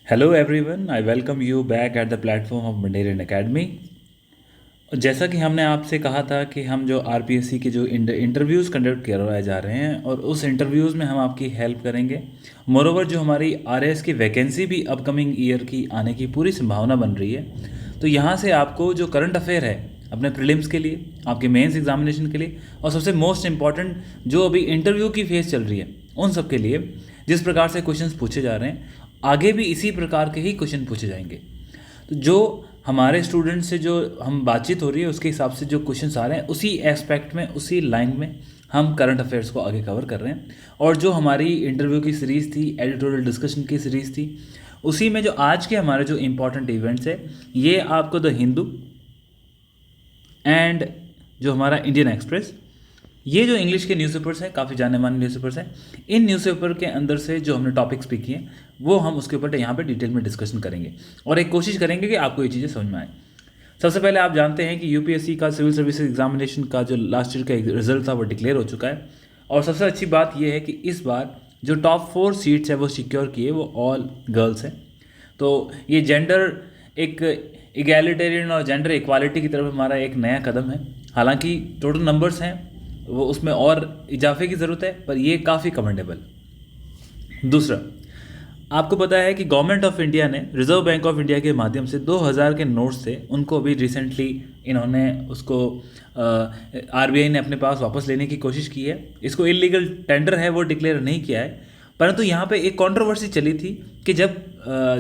Hello everyone, I welcome you back at the platform of mandarin academy. जैसा कि हमने आपसे कहा था कि हम जो आरपीएससी के जो इंटरव्यूज़ कंडक्ट करवाए जा रहे हैं और उस इंटरव्यूज़ में हम आपकी हेल्प करेंगे। मोरोवर जो हमारी आरएएस की वैकेंसी भी अपकमिंग ईयर की आने की पूरी संभावना बन रही है। तो यहाँ से आपको जो करंट अफेयर है अपने प्रीलिम्स के लिए, आपके मेंस एग्जामिनेशन के लिए और सबसे मोस्ट इम्पॉर्टेंट जो अभी इंटरव्यू की फेज़ चल रही है उन सब के लिए जिस प्रकार से क्वेश्चंस पूछे जा रहे हैं, आगे भी इसी प्रकार के ही क्वेश्चन पूछे जाएंगे। तो जो हमारे स्टूडेंट से जो हम बातचीत हो रही है उसके हिसाब से जो क्वेश्चंस आ रहे हैं उसी एस्पेक्ट में, उसी लाइन में हम करंट अफेयर्स को आगे कवर कर रहे हैं। और जो हमारी इंटरव्यू की सीरीज़ थी, एडिटोरियल डिस्कशन की सीरीज़ थी, उसी में जो आज के हमारे जो इम्पोर्टेंट इवेंट्स है, ये आपको द हिंदू एंड जो हमारा इंडियन एक्सप्रेस, ये जो इंग्लिश के न्यूज़पेपर्स हैं, काफ़ी जाने माने न्यूज़पेपर्स हैं, इन न्यूज़पेपर के अंदर से जो हमने टॉपिक्स पिक किए वो हम उसके ऊपर यहाँ पे डिटेल में डिस्कशन करेंगे और एक कोशिश करेंगे कि आपको ये चीज़ें समझ में आए। सबसे पहले आप जानते हैं कि यूपीएससी का सिविल सर्विसेज एग्जामिनेशन का जो लास्ट ईयर का रिजल्ट था वो डिक्लेयर हो चुका है। और सबसे अच्छी बात यह है कि इस बार जो टॉप 4 सीट्स है वो सिक्योर किए वो ऑल गर्ल्स हैं। तो ये जेंडर एक इगैलिटेरियन और जेंडर इक्वालिटी की तरफ हमारा एक नया कदम है। हालांकि टोटल नंबर्स हैं वो उसमें और इजाफे की ज़रूरत है, पर ये काफ़ी कमेंडेबल। दूसरा, आपको पता है कि गवर्नमेंट ऑफ इंडिया ने रिजर्व बैंक ऑफ इंडिया के माध्यम से 2000 के नोट्स थे, उनको अभी रिसेंटली इन्होंने उसको आरबीआई ने अपने पास वापस लेने की कोशिश की है। इसको इलीगल टेंडर है वो डिक्लेयर नहीं किया है, परंतु यहाँ पे एक कंट्रोवर्सी चली थी कि जब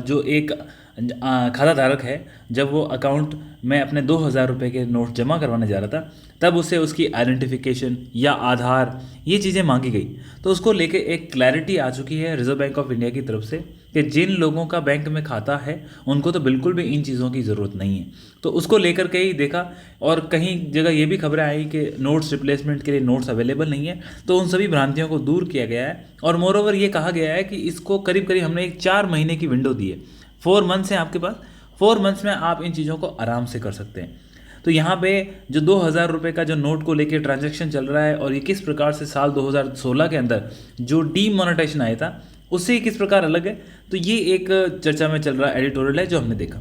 जो एक खाता धारक है जब वो अकाउंट में अपने 2000 रुपये के नोट जमा करवाने जा रहा था तब उससे उसकी आइडेंटिफिकेशन या आधार ये चीज़ें मांगी गई। तो उसको लेके एक क्लैरिटी आ चुकी है रिजर्व बैंक ऑफ इंडिया की तरफ से कि जिन लोगों का बैंक में खाता है उनको तो बिल्कुल भी इन चीज़ों की ज़रूरत नहीं है। तो उसको लेकर के ही देखा और कहीं जगह ये भी खबरें आई कि नोट्स रिप्लेसमेंट के लिए नोट्स अवेलेबल नहीं है। तो उन सभी भ्रांतियों को दूर किया गया है और मोरओवर ये कहा गया है कि इसको करीब करीब हमने एक 4 महीने की विंडो दी है। 4 मंथ्स हैं आपके पास, 4 मंथ्स में आप इन चीज़ों को आराम से कर सकते हैं। तो यहाँ पे जो 2000 रुपये का जो नोट को लेके ट्रांजैक्शन चल रहा है और ये किस प्रकार से साल 2016 के अंदर जो डीमोनेटाइजेशन आया था उससे किस प्रकार अलग है, तो ये एक चर्चा में चल रहा एडिटोरियल है जो हमने देखा।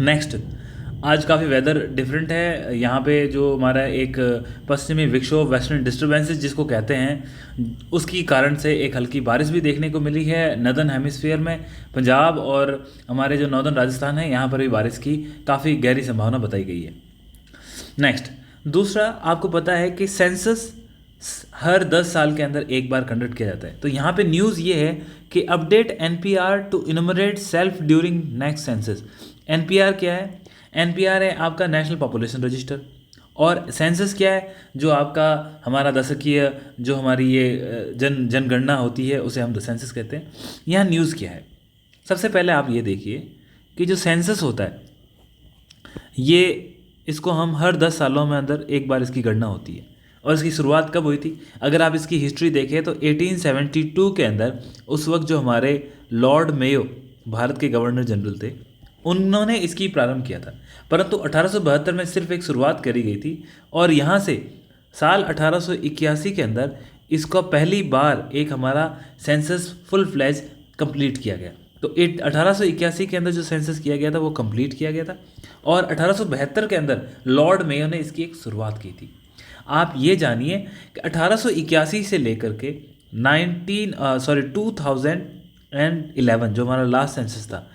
नेक्स्ट, आज काफ़ी वेदर डिफरेंट है। यहाँ पे जो हमारा एक पश्चिमी विक्षोभ, वेस्टर्न डिस्टर्बेंसेस जिसको कहते हैं, उसकी कारण से एक हल्की बारिश भी देखने को मिली है नॉर्दर्न हेमिस्फीयर में। पंजाब और हमारे जो नॉर्दर्न राजस्थान है यहाँ पर भी बारिश की काफ़ी गहरी संभावना बताई गई है। नेक्स्ट, दूसरा, आपको पता है कि सेंसस हर 10 साल के अंदर एक बार कंडक्ट किया जाता है। तो यहाँ पे न्यूज़ ये है कि update NPR to enumerate self during next census. NPR क्या है? एनपीआर है आपका नेशनल पॉपुलेशन रजिस्टर, और सेंसस क्या है? जो आपका हमारा दशकीय जो हमारी ये जनगणना होती है उसे हम सेंसस कहते हैं। यहाँ न्यूज़ क्या है? सबसे पहले आप ये देखिए कि जो सेंसस होता है ये इसको हम हर 10 सालों में अंदर एक बार इसकी गणना होती है। और इसकी शुरुआत कब हुई थी? अगर आप इसकी हिस्ट्री देखें तो 1872 के अंदर उस वक्त जो हमारे लॉर्ड मेयो भारत के गवर्नर जनरल थे उन्होंने इसकी प्रारंभ किया था, परंतु 1872 में सिर्फ एक शुरुआत करी गई थी। और यहाँ से साल 1881 के अंदर इसको पहली बार एक हमारा सेंसस फुल फ्लैज कंप्लीट किया गया। तो 1881 के अंदर जो सेंसस किया गया था वो कंप्लीट किया गया था और 1872 के अंदर लॉर्ड मेयो ने इसकी एक शुरुआत की थी। आप ये जानिए कि 1881 से लेकर के 2011 जो हमारा लास्ट सेंसस था,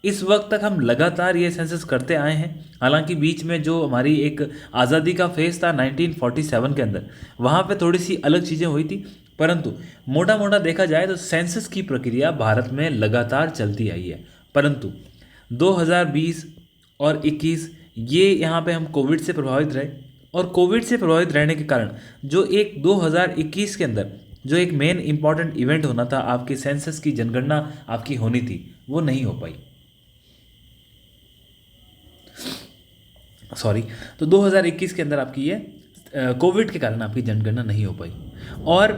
इस वक्त तक हम लगातार ये सेंसस करते आए हैं। हालांकि बीच में जो हमारी एक आज़ादी का फेज़ था 1947 के अंदर, वहाँ पे थोड़ी सी अलग चीज़ें हुई थी, परंतु मोटा मोटा देखा जाए तो सेंसस की प्रक्रिया भारत में लगातार चलती आई है। परंतु 2020 और 21 ये यहाँ पे हम कोविड से प्रभावित रहे, और कोविड से प्रभावित रहने के कारण जो एक 2021 के अंदर जो एक मेन इंपॉर्टेंट इवेंट होना था, आपके सेंसस की जनगणना आपकी होनी थी, वो नहीं हो पाई। सॉरी, तो 2021 के अंदर आपकी ये कोविड के कारण आपकी जनगणना नहीं हो पाई। और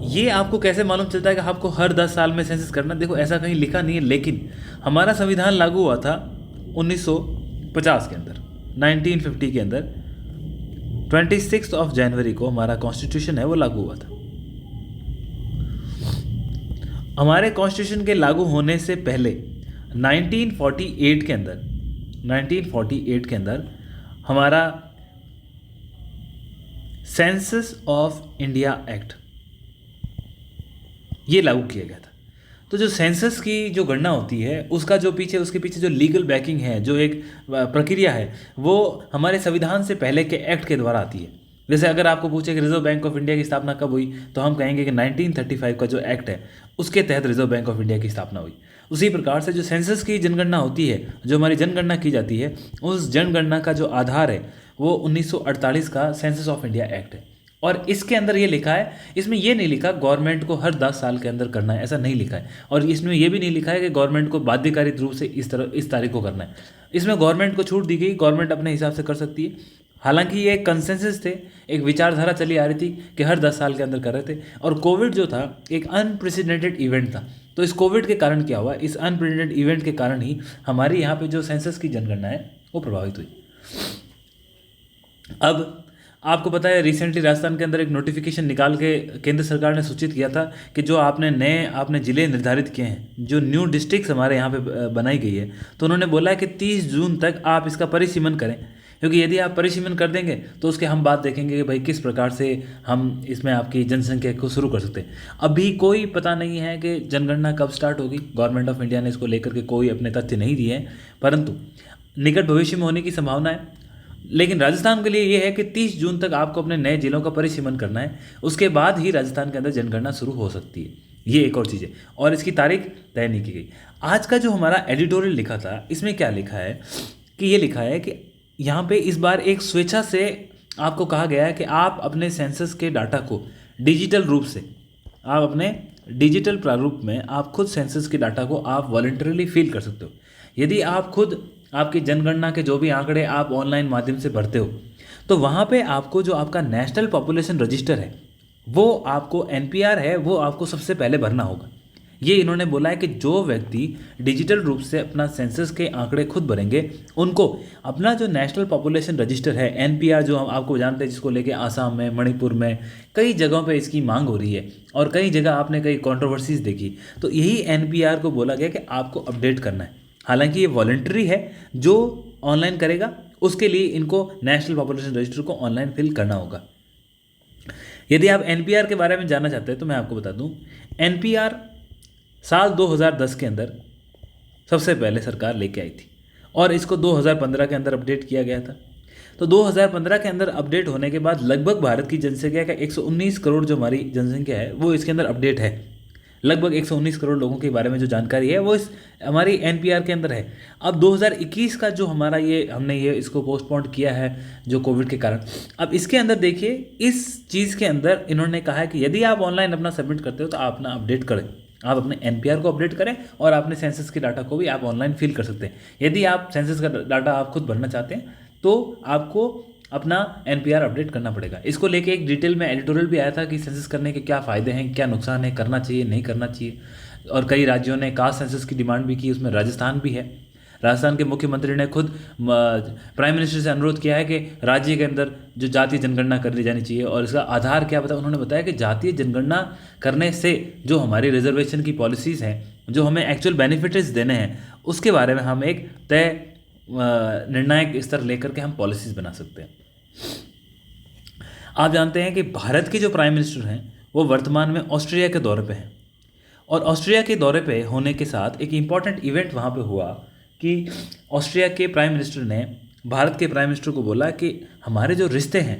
ये आपको कैसे मालूम चलता है कि आपको हर 10 साल में सेंसस करना? देखो, ऐसा कहीं लिखा नहीं है, लेकिन हमारा संविधान लागू हुआ था 1950 के अंदर, 1950 के अंदर 26 जनवरी को हमारा कॉन्स्टिट्यूशन है वो लागू हुआ था। हमारे कॉन्स्टिट्यूशन के लागू होने से पहले 1948 के अंदर 1948 के अंदर हमारा सेंसस ऑफ इंडिया एक्ट ये लागू किया गया था। तो जो सेंसस की जो गणना होती है उसका जो उसके पीछे जो लीगल बैकिंग है, जो एक प्रक्रिया है, वो हमारे संविधान से पहले के एक्ट के द्वारा आती है। जैसे अगर आपको पूछे कि रिजर्व बैंक ऑफ इंडिया की स्थापना कब हुई, तो हम कहेंगे कि 1935 का जो एक्ट है उसके तहत रिजर्व बैंक ऑफ इंडिया की स्थापना हुई। उसी प्रकार से जो सेंसस की जनगणना होती है, जो हमारी जनगणना की जाती है, उस जनगणना का जो आधार है वो 1948 का सेंसस ऑफ इंडिया एक्ट है। और इसके अंदर ये लिखा है, इसमें ये नहीं लिखा गवर्नमेंट को हर 10 साल के अंदर करना है, ऐसा नहीं लिखा है। और इसमें ये भी नहीं लिखा है कि गवर्नमेंट को बाध्यकारी रूप से इस तारीख को करना है। इसमें गवर्नमेंट को छूट दी गई, गवर्नमेंट अपने हिसाब से कर सकती है। हालांकि ये एक कंसेंसस थे, एक विचारधारा चली आ रही थी कि हर 10 साल के अंदर कर रहे थे। और कोविड जो था एक अनप्रेसिडेंटेड इवेंट था। तो इस कोविड के कारण क्या हुआ, इस अनप्रेसिडेंटेड इवेंट के कारण ही हमारी यहाँ पे जो सेंसस की जनगणना है वो प्रभावित हुई। अब आपको पता है रिसेंटली राजस्थान के अंदर एक नोटिफिकेशन निकाल के केंद्र सरकार ने सूचित किया था कि जो आपने ज़िले निर्धारित किए हैं, जो न्यू डिस्ट्रिक्ट्स हमारे यहाँ पे बनाई गई है, तो उन्होंने बोला है कि 30 जून तक आप इसका परिसीमन करें। क्योंकि यदि आप परिसीमन कर देंगे तो उसके हम बात देखेंगे कि भाई किस प्रकार से हम इसमें आपकी जनसंख्या को शुरू कर सकते हैं। अभी कोई पता नहीं है कि जनगणना कब स्टार्ट होगी। गवर्नमेंट ऑफ इंडिया ने इसको लेकर के कोई अपने तथ्य नहीं दिए हैं, परंतु निकट भविष्य में होने की संभावना है। लेकिन राजस्थान के लिए ये है कि 30 जून तक आपको अपने नए जिलों का परिसीमन करना है, उसके बाद ही राजस्थान के अंदर जनगणना शुरू हो सकती है। ये एक और चीज़ है, और इसकी तारीख तय नहीं की गई। आज का जो हमारा एडिटोरियल लिखा था, इसमें क्या लिखा है कि ये लिखा है कि यहाँ पे इस बार एक स्वेच्छा से आपको कहा गया है कि आप अपने सेंसस के डाटा को डिजिटल रूप से, आप अपने डिजिटल प्रारूप में आप खुद सेंसस के डाटा को आप वॉलंटरली फिल कर सकते हो। यदि आप खुद आपकी जनगणना के जो भी आंकड़े आप ऑनलाइन माध्यम से भरते हो, तो वहाँ पे आपको जो आपका नेशनल पॉपुलेशन रजिस्टर है, वो आपको NPR है, वो आपको सबसे पहले भरना होगा। ये इन्होंने बोला है कि जो व्यक्ति डिजिटल रूप से अपना सेंसस के आंकड़े खुद भरेंगे, उनको अपना जो नेशनल पॉपुलेशन रजिस्टर है NPR, जो हम आपको जानते हैं, जिसको लेके आसाम में, मणिपुर में कई जगहों पे इसकी मांग हो रही है और कई जगह आपने कई कंट्रोवर्सीज देखी, तो यही NPR को बोला गया कि आपको अपडेट करना है। हालांकि ये वॉलंटरी है, जो ऑनलाइन करेगा उसके लिए इनको नेशनल पॉपुलेशन रजिस्टर को ऑनलाइन फिल करना होगा। यदि आप NPR के बारे में जानना चाहते हैं तो मैं आपको बता दूं, NPR साल 2010 के अंदर सबसे पहले सरकार लेके आई थी और इसको 2015 के अंदर अपडेट किया गया था। तो 2015 के अंदर अपडेट होने के बाद लगभग भारत की जनसंख्या का 119 करोड़ जो हमारी जनसंख्या है वो इसके अंदर अपडेट है। लगभग 119 करोड़ लोगों के बारे में जो जानकारी है वो इस हमारी NPR के अंदर है। अब 2021 का जो हमारा हमने इसको पोस्टपोन किया है जो कोविड के कारण। अब इसके अंदर देखिए, इस चीज़ के अंदर इन्होंने कहा है कि यदि आप ऑनलाइन अपना सबमिट करते हो तो आप अपना अपडेट करें, आप अपने NPR को अपडेट करें और अपने सेंसस के डाटा को भी आप ऑनलाइन फिल कर सकते हैं। यदि आप सेंसस का डाटा आप खुद भरना चाहते हैं तो आपको अपना NPR अपडेट करना पड़ेगा। इसको लेके एक डिटेल में एडिटोरियल भी आया था कि सेंसस करने के क्या फ़ायदे हैं, क्या नुकसान है, करना चाहिए नहीं करना चाहिए। और कई राज्यों ने कास्ट सेंसस की डिमांड भी की, उसमें राजस्थान भी है। राजस्थान के मुख्यमंत्री ने खुद प्राइम मिनिस्टर से अनुरोध किया है कि राज्य के अंदर जो जातीय जनगणना कर ली जानी चाहिए। और इसका आधार क्या बताया, उन्होंने बताया कि जातीय जनगणना करने से जो हमारी रिजर्वेशन की पॉलिसीज़ हैं, जो हमें एक्चुअल बेनिफिट्स देने हैं, उसके बारे में हम एक तय निर्णायक स्तर लेकर के हम पॉलिसीज़ बना सकते हैं। आप जानते हैं कि भारत के जो प्राइम मिनिस्टर हैं वो वर्तमान में ऑस्ट्रिया के दौरे पे हैं, और ऑस्ट्रिया के दौरे पे होने के साथ एक इम्पॉर्टेंट इवेंट वहाँ पे हुआ कि ऑस्ट्रिया के प्राइम मिनिस्टर ने भारत के प्राइम मिनिस्टर को बोला कि हमारे जो रिश्ते हैं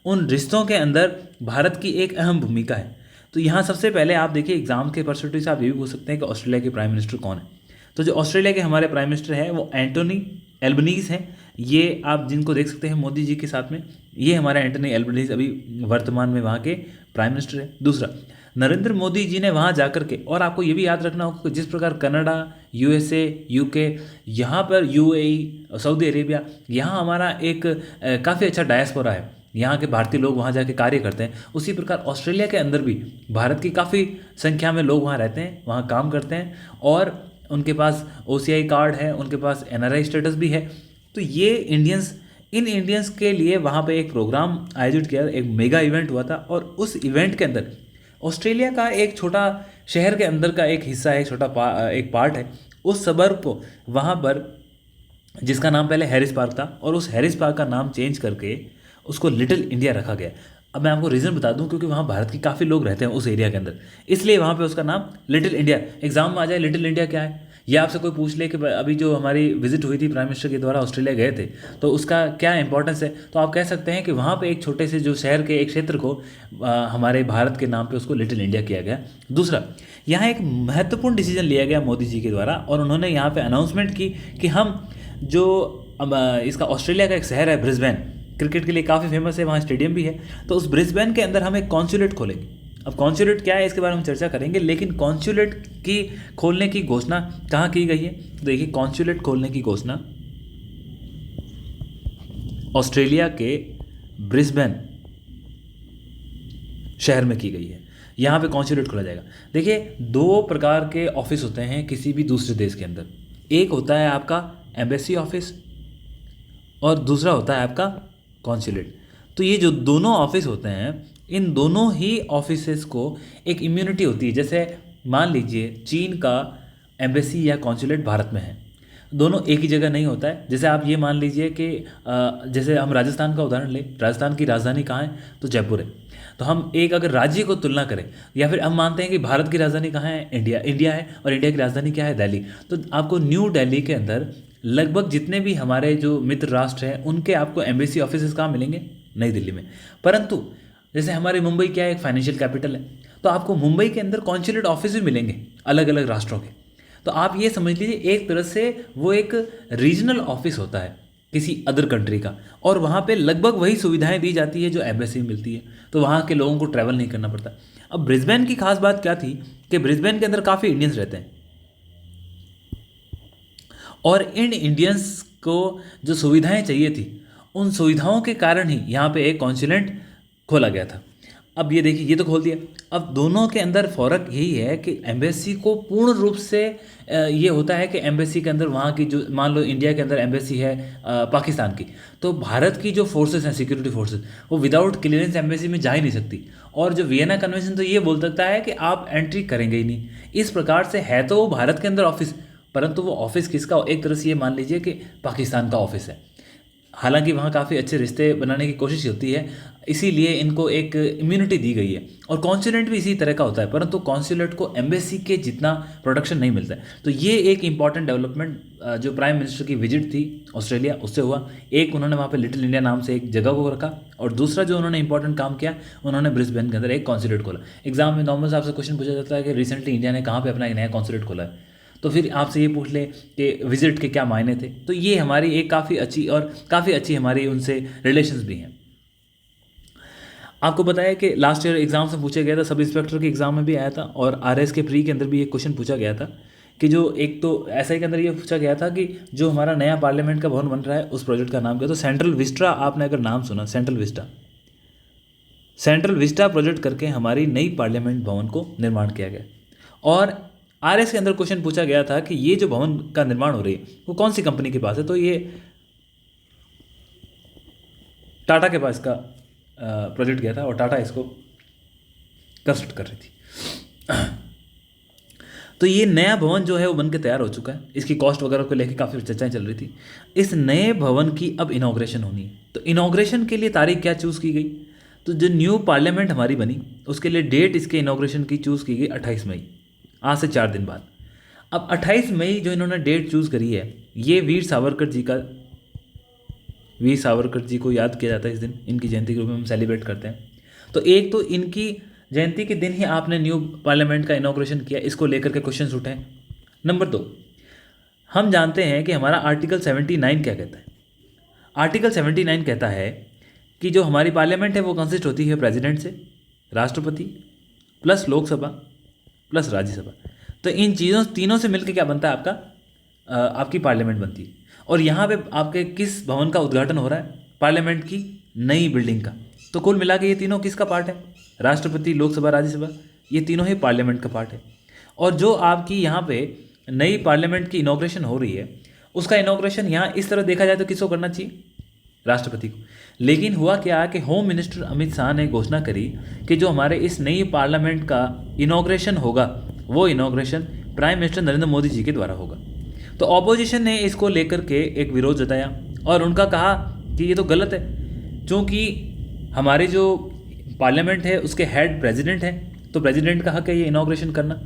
उन रिश्तों के अंदर भारत की एक अहम भूमिका है। तो यहाँ सबसे पहले आप देखिए, एग्जाम के पर्सपेक्टिव से आप ये भी पूछ सकते हैं कि ऑस्ट्रेलिया के प्राइम मिनिस्टर कौन है। तो जो ऑस्ट्रेलिया के हमारे प्राइम मिनिस्टर हैं वो एंटोनी एल्बनीज़ हैं। ये आप जिनको देख सकते हैं मोदी जी के साथ में, ये हमारे एंटोनी एल्बनीज़ अभी वर्तमान में वहाँ के प्राइम मिनिस्टर है। दूसरा, नरेंद्र मोदी जी ने वहाँ जाकर के, और आपको ये भी याद रखना होगा कि जिस प्रकार कनाडा, USA, UK, यहाँ पर UAE, सऊदी अरेबिया, यहाँ हमारा एक काफ़ी अच्छा डायस्पोरा है, यहाँ के भारतीय लोग वहाँ जाके कार्य करते हैं, उसी प्रकार ऑस्ट्रेलिया के अंदर भी भारत की काफ़ी संख्या में लोग वहाँ रहते हैं, वहाँ काम करते हैं, और उनके पास OCI कार्ड है, उनके पास NRI स्टेटस भी है। तो ये इन इंडियंस के लिए वहाँ पे एक प्रोग्राम आयोजित किया, एक मेगा इवेंट हुआ था, और उस इवेंट के अंदर ऑस्ट्रेलिया का एक छोटा शहर के अंदर का एक हिस्सा है, एक पार्ट है, उस सबर्ब को वहाँ पर, जिसका नाम पहले हैरिस पार्क था, और उस हैरिस पार्क का नाम चेंज करके उसको लिटिल इंडिया रखा गया। अब मैं आपको रीज़न बता दूं, क्योंकि वहाँ भारत के काफ़ी लोग रहते हैं उस एरिया के अंदर, इसलिए वहाँ पे उसका नाम लिटिल इंडिया। एग्जाम में आ जाए लिटिल इंडिया क्या है, या आपसे कोई पूछ ले कि अभी जो हमारी विजिट हुई थी प्राइम मिनिस्टर के द्वारा, ऑस्ट्रेलिया गए थे, तो उसका क्या इंपॉर्टेंस है, तो आप कह सकते हैं कि वहाँ पे एक छोटे से जो शहर के एक क्षेत्र को हमारे भारत के नाम पे उसको लिटिल इंडिया किया गया। दूसरा, यहाँ एक महत्वपूर्ण डिसीजन लिया गया मोदी जी के द्वारा, और उन्होंने यहाँ पे अनाउंसमेंट की कि हम जो इसका ऑस्ट्रेलिया का एक शहर है ब्रिस्बेन, क्रिकेट के लिए काफ़ी फेमस है, वहाँ स्टेडियम भी है, तो उस ब्रिस्बेन के अंदर हम एक कॉन्सुलेट खोलेंगे। अब कॉन्सुलेट क्या है इसके बारे में हम चर्चा करेंगे, लेकिन कॉन्सुलेट की खोलने की घोषणा कहाँ की गई है, तो देखिए कॉन्सुलेट खोलने की घोषणा ऑस्ट्रेलिया के ब्रिस्बेन शहर में की गई है। यहाँ पे कॉन्सुलेट खोला जाएगा। देखिए, दो प्रकार के ऑफिस होते हैं किसी भी दूसरे देश के अंदर, एक होता है आपका एम्बेसी ऑफिस और दूसरा होता है आपका कॉन्सुलेट। तो ये जो दोनों ऑफिस होते हैं, इन दोनों ही ऑफिसेस को एक इम्यूनिटी होती है। जैसे मान लीजिए चीन का एम्बेसी या कॉन्सुलेट भारत में है, दोनों एक ही जगह नहीं होता है। जैसे आप ये मान लीजिए कि जैसे हम राजस्थान का उदाहरण लें, राजस्थान की राजधानी कहाँ है, तो जयपुर है। तो हम एक अगर राज्य को तुलना करें, या फिर हम मानते हैं कि भारत की राजधानी कहाँ है, इंडिया है, और इंडिया की राजधानी क्या है, दिल्ली, तो आपको न्यू दिल्ली के अंदर लगभग जितने भी हमारे जो मित्र राष्ट्र हैं उनके आपको एम्बेसी ऑफिस कहाँ मिलेंगे, नई दिल्ली में। परंतु जैसे हमारी मुंबई क्या है, एक फाइनेंशियल कैपिटल है, तो आपको मुंबई के अंदर कॉन्सुलेट ऑफिस भी मिलेंगे अलग अलग राष्ट्रों के। तो आप ये समझ लीजिए एक तरह से वो एक रीजनल ऑफिस होता है किसी अदर कंट्री का, और वहाँ पे लगभग वही सुविधाएं दी जाती है जो एम्बेसी में मिलती है, तो वहाँ के लोगों को ट्रैवल नहीं करना पड़ता। अब ब्रिस्बेन की खास बात क्या थी कि ब्रिस्बेन के अंदर काफ़ी इंडियंस रहते हैं, और इन इंडियंस को जो सुविधाएं चाहिए थी, उन सुविधाओं के कारण ही यहाँ पे एक कॉन्सुलेट खोला गया था। अब ये देखिए, ये तो खोल दिया। अब दोनों के अंदर फ़र्क यही है कि एम्बेसी को पूर्ण रूप से ये होता है कि एम्बेसी के अंदर वहाँ की जो, मान लो इंडिया के अंदर एम्बेसी है पाकिस्तान की, तो भारत की जो फोर्सेस हैं, सिक्योरिटी फोर्सेस, वो विदाउट क्लियरेंस एम्बेसी में जा ही नहीं सकती। और जो वियना कन्वेंशन तो ये बोल सकता है कि आप एंट्री करेंगे ही नहीं। इस प्रकार से है तो वो भारत के अंदर ऑफिस, परंतु वो ऑफिस किसका, एक तरह से ये मान लीजिए कि पाकिस्तान का ऑफिस है। हालांकि वहाँ काफ़ी अच्छे रिश्ते बनाने की कोशिश होती है, इसीलिए इनको एक इम्यूनिटी दी गई है। और कॉन्सुलेट भी इसी तरह का होता है, परंतु कॉन्सुलेट को एम्बेसी के जितना प्रोटेक्शन नहीं मिलता है। तो ये एक इंपॉर्टेंट डेवलपमेंट जो प्राइम मिनिस्टर की विजिट थी ऑस्ट्रेलिया, उससे हुआ। एक, उन्होंने वहाँ पे लिटिल इंडिया नाम से एक जगह को रखा, और दूसरा जो उन्होंने इंपॉर्टेंट काम किया, उन्होंने ब्रिस्बेन के अंदर एक कॉन्सुलेट खोला। एग्जाम में नॉर्मल से आपसे क्वेश्चन पूछा जाता है कि रिसेंटली इंडिया ने कहाँ पर अपना एक नया कॉन्सुलेट खोला है, तो फिर आपसे ये पूछ ले कि विजिट के क्या मायने थे। तो ये हमारी एक काफ़ी अच्छी हमारी उनसे रिलेशंस भी हैं। आपको बताया कि लास्ट ईयर एग्जाम से पूछा गया था, सब इंस्पेक्टर के एग्जाम में भी आया था, और आरएस के प्री के अंदर भी एक क्वेश्चन पूछा गया था कि जो एक तो ऐसा के अंदर ये पूछा गया था कि जो हमारा नया पार्लियामेंट का भवन बन रहा है उस प्रोजेक्ट का नाम क्या, तो सेंट्रल विस्टा, आपने अगर नाम सुना, सेंट्रल विस्टा प्रोजेक्ट करके हमारी नई पार्लियामेंट भवन को निर्माण किया गया। और आरएस के अंदर क्वेश्चन पूछा गया था कि ये जो भवन का निर्माण हो रही है वो कौन सी कंपनी के पास है, तो ये टाटा के पास का प्रोजेक्ट गया था, और टाटा इसको कंस्ट्रक्ट कर रही थी। तो ये नया भवन जो है वो बनके तैयार हो चुका है। इसकी कॉस्ट वगैरह को लेकर काफ़ी चर्चाएं चल रही थी। इस नए भवन की अब इनॉग्रेशन होनी है। तो इनॉग्रेशन के लिए तारीख क्या चूज़ की गई, तो जो न्यू पार्लियामेंट हमारी बनी उसके लिए डेट इसके इनॉग्रेशन की चूज़ की गई 28 मई, आज से 4 दिन बाद। अब 28 मई जो इन्होंने डेट चूज़ करी है, ये वीर सावरकर जी को याद किया जाता है इस दिन, इनकी जयंती के रूप में हम सेलिब्रेट करते हैं। तो एक तो इनकी जयंती के दिन ही आपने न्यू पार्लियामेंट का इनॉग्रेशन किया, इसको लेकर के क्वेश्चन उठे हैं। नंबर 2, हम जानते हैं कि हमारा आर्टिकल 79 क्या कहता है। आर्टिकल 79 कहता है कि जो हमारी पार्लियामेंट है वो कंसिस्ट होती है प्रेसिडेंट से, राष्ट्रपति प्लस लोकसभा प्लस राज्यसभा। तो इन चीज़ों तीनों से मिलकर क्या बनता है, आपकी पार्लियामेंट बनती है। और यहाँ पे आपके किस भवन का उद्घाटन हो रहा है, पार्लियामेंट की नई बिल्डिंग का। तो कुल मिला के ये तीनों किसका पार्ट है, राष्ट्रपति, लोकसभा, राज्यसभा, ये तीनों ही पार्लियामेंट का पार्ट है। और जो आपकी यहाँ पे नई पार्लियामेंट की इनॉग्रेशन हो रही है, उसका इनॉग्रेशन यहाँ इस तरह देखा जाए तो किसको करना चाहिए, राष्ट्रपति को। लेकिन हुआ क्या कि होम मिनिस्टर अमित शाह ने घोषणा करी कि जो हमारे इस नई पार्लियामेंट का इनॉग्रेशन होगा वो inauguration prime minister Narendra Modi ji के द्वारा होगा। तो ऑपोजिशन ने इसको लेकर के एक विरोध जताया और उनका कहा कि ये तो गलत है, क्योंकि हमारे जो पार्लियामेंट है उसके हेड प्रेसिडेंट है, तो प्रेसिडेंट का हक है ये इनॉग्रेशन करना।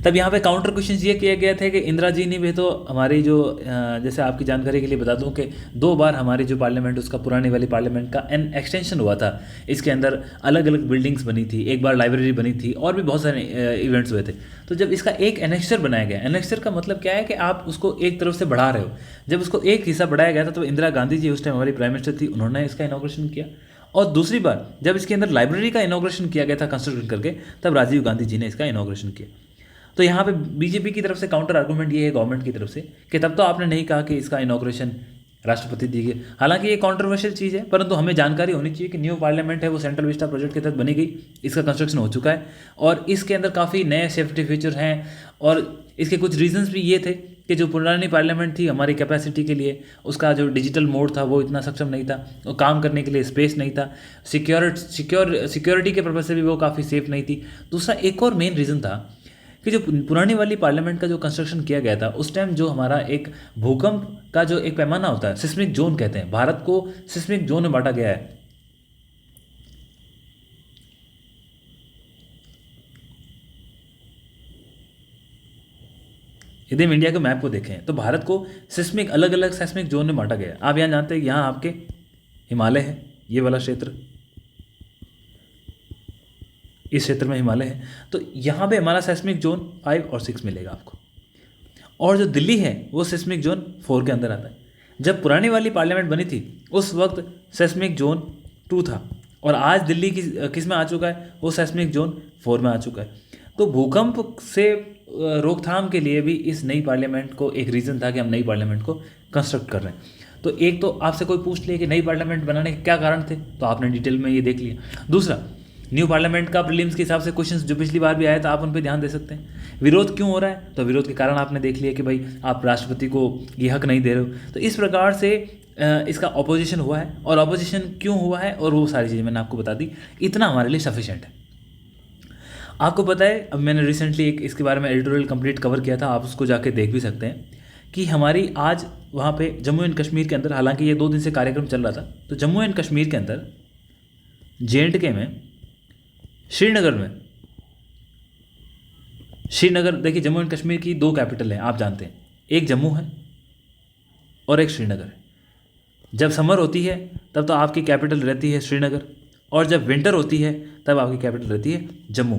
तब यहाँ पे काउंटर क्वेश्चन ये किया गया था कि इंदिरा जी ने भी तो हमारी जो जैसे आपकी जानकारी के लिए बता दूं कि 2 बार हमारी जो पार्लियामेंट उसका पुरानी वाली पार्लियामेंट का एन एक्सटेंशन हुआ था। इसके अंदर अलग अलग बिल्डिंग्स बनी थी, एक बार लाइब्रेरी बनी थी और भी बहुत सारे इवेंट्स हुए थे। तो जब इसका एक एनेक्सचर बनाया गया, एनेक्सचर का मतलब क्या है कि आप उसको एक तरफ से बढ़ा रहे हो, जब उसको एक हिस्सा बढ़ाया गया था तो इंदिरा गांधी जी उस टाइम हमारी प्राइम मिनिस्टर थी, उन्होंने इसका इनॉग्रेशन किया। और दूसरी बार जब इसके अंदर लाइब्रेरी का इनॉग्रेशन किया गया था कंस्ट्रक्शन करके, तब राजीव गांधी जी ने इसका इनॉग्रेशन किया। तो यहाँ पे बीजेपी की तरफ से काउंटर आर्गूमेंट ये है गवर्नमेंट की तरफ से कि तब तो आपने नहीं कहा कि इसका इनॉग्रेशन राष्ट्रपति दी गई। हालांकि ये कंट्रोवर्शियल चीज़ है, परंतु हमें जानकारी होनी चाहिए कि न्यू पार्लियामेंट है वो सेंट्रल विस्टा प्रोजेक्ट के तहत बनी गई, इसका कंस्ट्रक्शन हो चुका है और इसके अंदर काफ़ी नए सेफ्टी फीचर हैं। और इसके कुछ रीजंस भी ये थे कि जो पुरानी पार्लियामेंट थी हमारी कैपेसिटी के लिए, उसका जो डिजिटल मोड था वो इतना सक्षम नहीं था, वो काम करने के लिए स्पेस नहीं था, सिक्योरिटी के पर्पज से भी वो काफ़ी सेफ नहीं थी। दूसरा एक और मेन रीज़न था कि जो पुरानी वाली पार्लियामेंट का जो कंस्ट्रक्शन किया गया था उस टाइम जो हमारा एक भूकंप का जो एक पैमाना होता है, सिस्मिक जोन कहते हैं, भारत को सिस्मिक जोन में बांटा गया है। यदि हम इंडिया के मैप को देखें तो भारत को सिस्मिक अलग अलग सिस्मिक जोन में बांटा गया है। आप यहाँ जानते हैं यहाँ आपके हिमालय है, ये वाला क्षेत्र, इस क्षेत्र में हिमालय है, तो यहाँ पे हमारा सेस्मिक जोन 5 और 6 मिलेगा आपको। और जो दिल्ली है वो सेस्मिक जोन 4 के अंदर आता है। जब पुरानी वाली पार्लियामेंट बनी थी उस वक्त सेस्मिक जोन 2 था और आज दिल्ली किस में आ चुका है, वो सेस्मिक जोन 4 में आ चुका है। तो भूकंप से रोकथाम के लिए भी इस नई पार्लियामेंट को एक रीज़न था कि हम नई पार्लियामेंट को कंस्ट्रक्ट कर रहे हैं। तो एक तो आपसे कोई पूछ ले कि नई पार्लियामेंट बनाने के क्या कारण थे, तो आपने डिटेल में ये देख लिया। दूसरा, न्यू पार्लियामेंट का प्रीलिम्स के हिसाब से क्वेश्चंस जो पिछली बार भी आया था आप उन पर ध्यान दे सकते हैं। विरोध क्यों हो रहा है, तो विरोध के कारण आपने देख लिया कि भाई आप राष्ट्रपति को ये हक नहीं दे रहे हो। तो इस प्रकार से इसका ऑपोजिशन हुआ है, और ऑपोजिशन क्यों हुआ है और वो सारी चीज़ें मैंने आपको बता दी। इतना हमारे लिए सफिशेंट है। आपको पता है, अब मैंने रिसेंटली एक इसके बारे में एडिटोरियल कंप्लीट कवर किया था, आप उसको जाके देख भी सकते हैं कि हमारी आज वहाँ पे जम्मू एंड कश्मीर के अंदर, हालांकि ये 2 दिन से कार्यक्रम चल रहा था, तो जम्मू एंड कश्मीर के अंदर JNK में श्रीनगर देखिए, जम्मू एंड कश्मीर की 2 कैपिटल हैं आप जानते हैं, एक जम्मू है और एक श्रीनगर है। जब समर होती है तब तो आपकी कैपिटल रहती है श्रीनगर, और जब विंटर होती है तब आपकी कैपिटल रहती है जम्मू।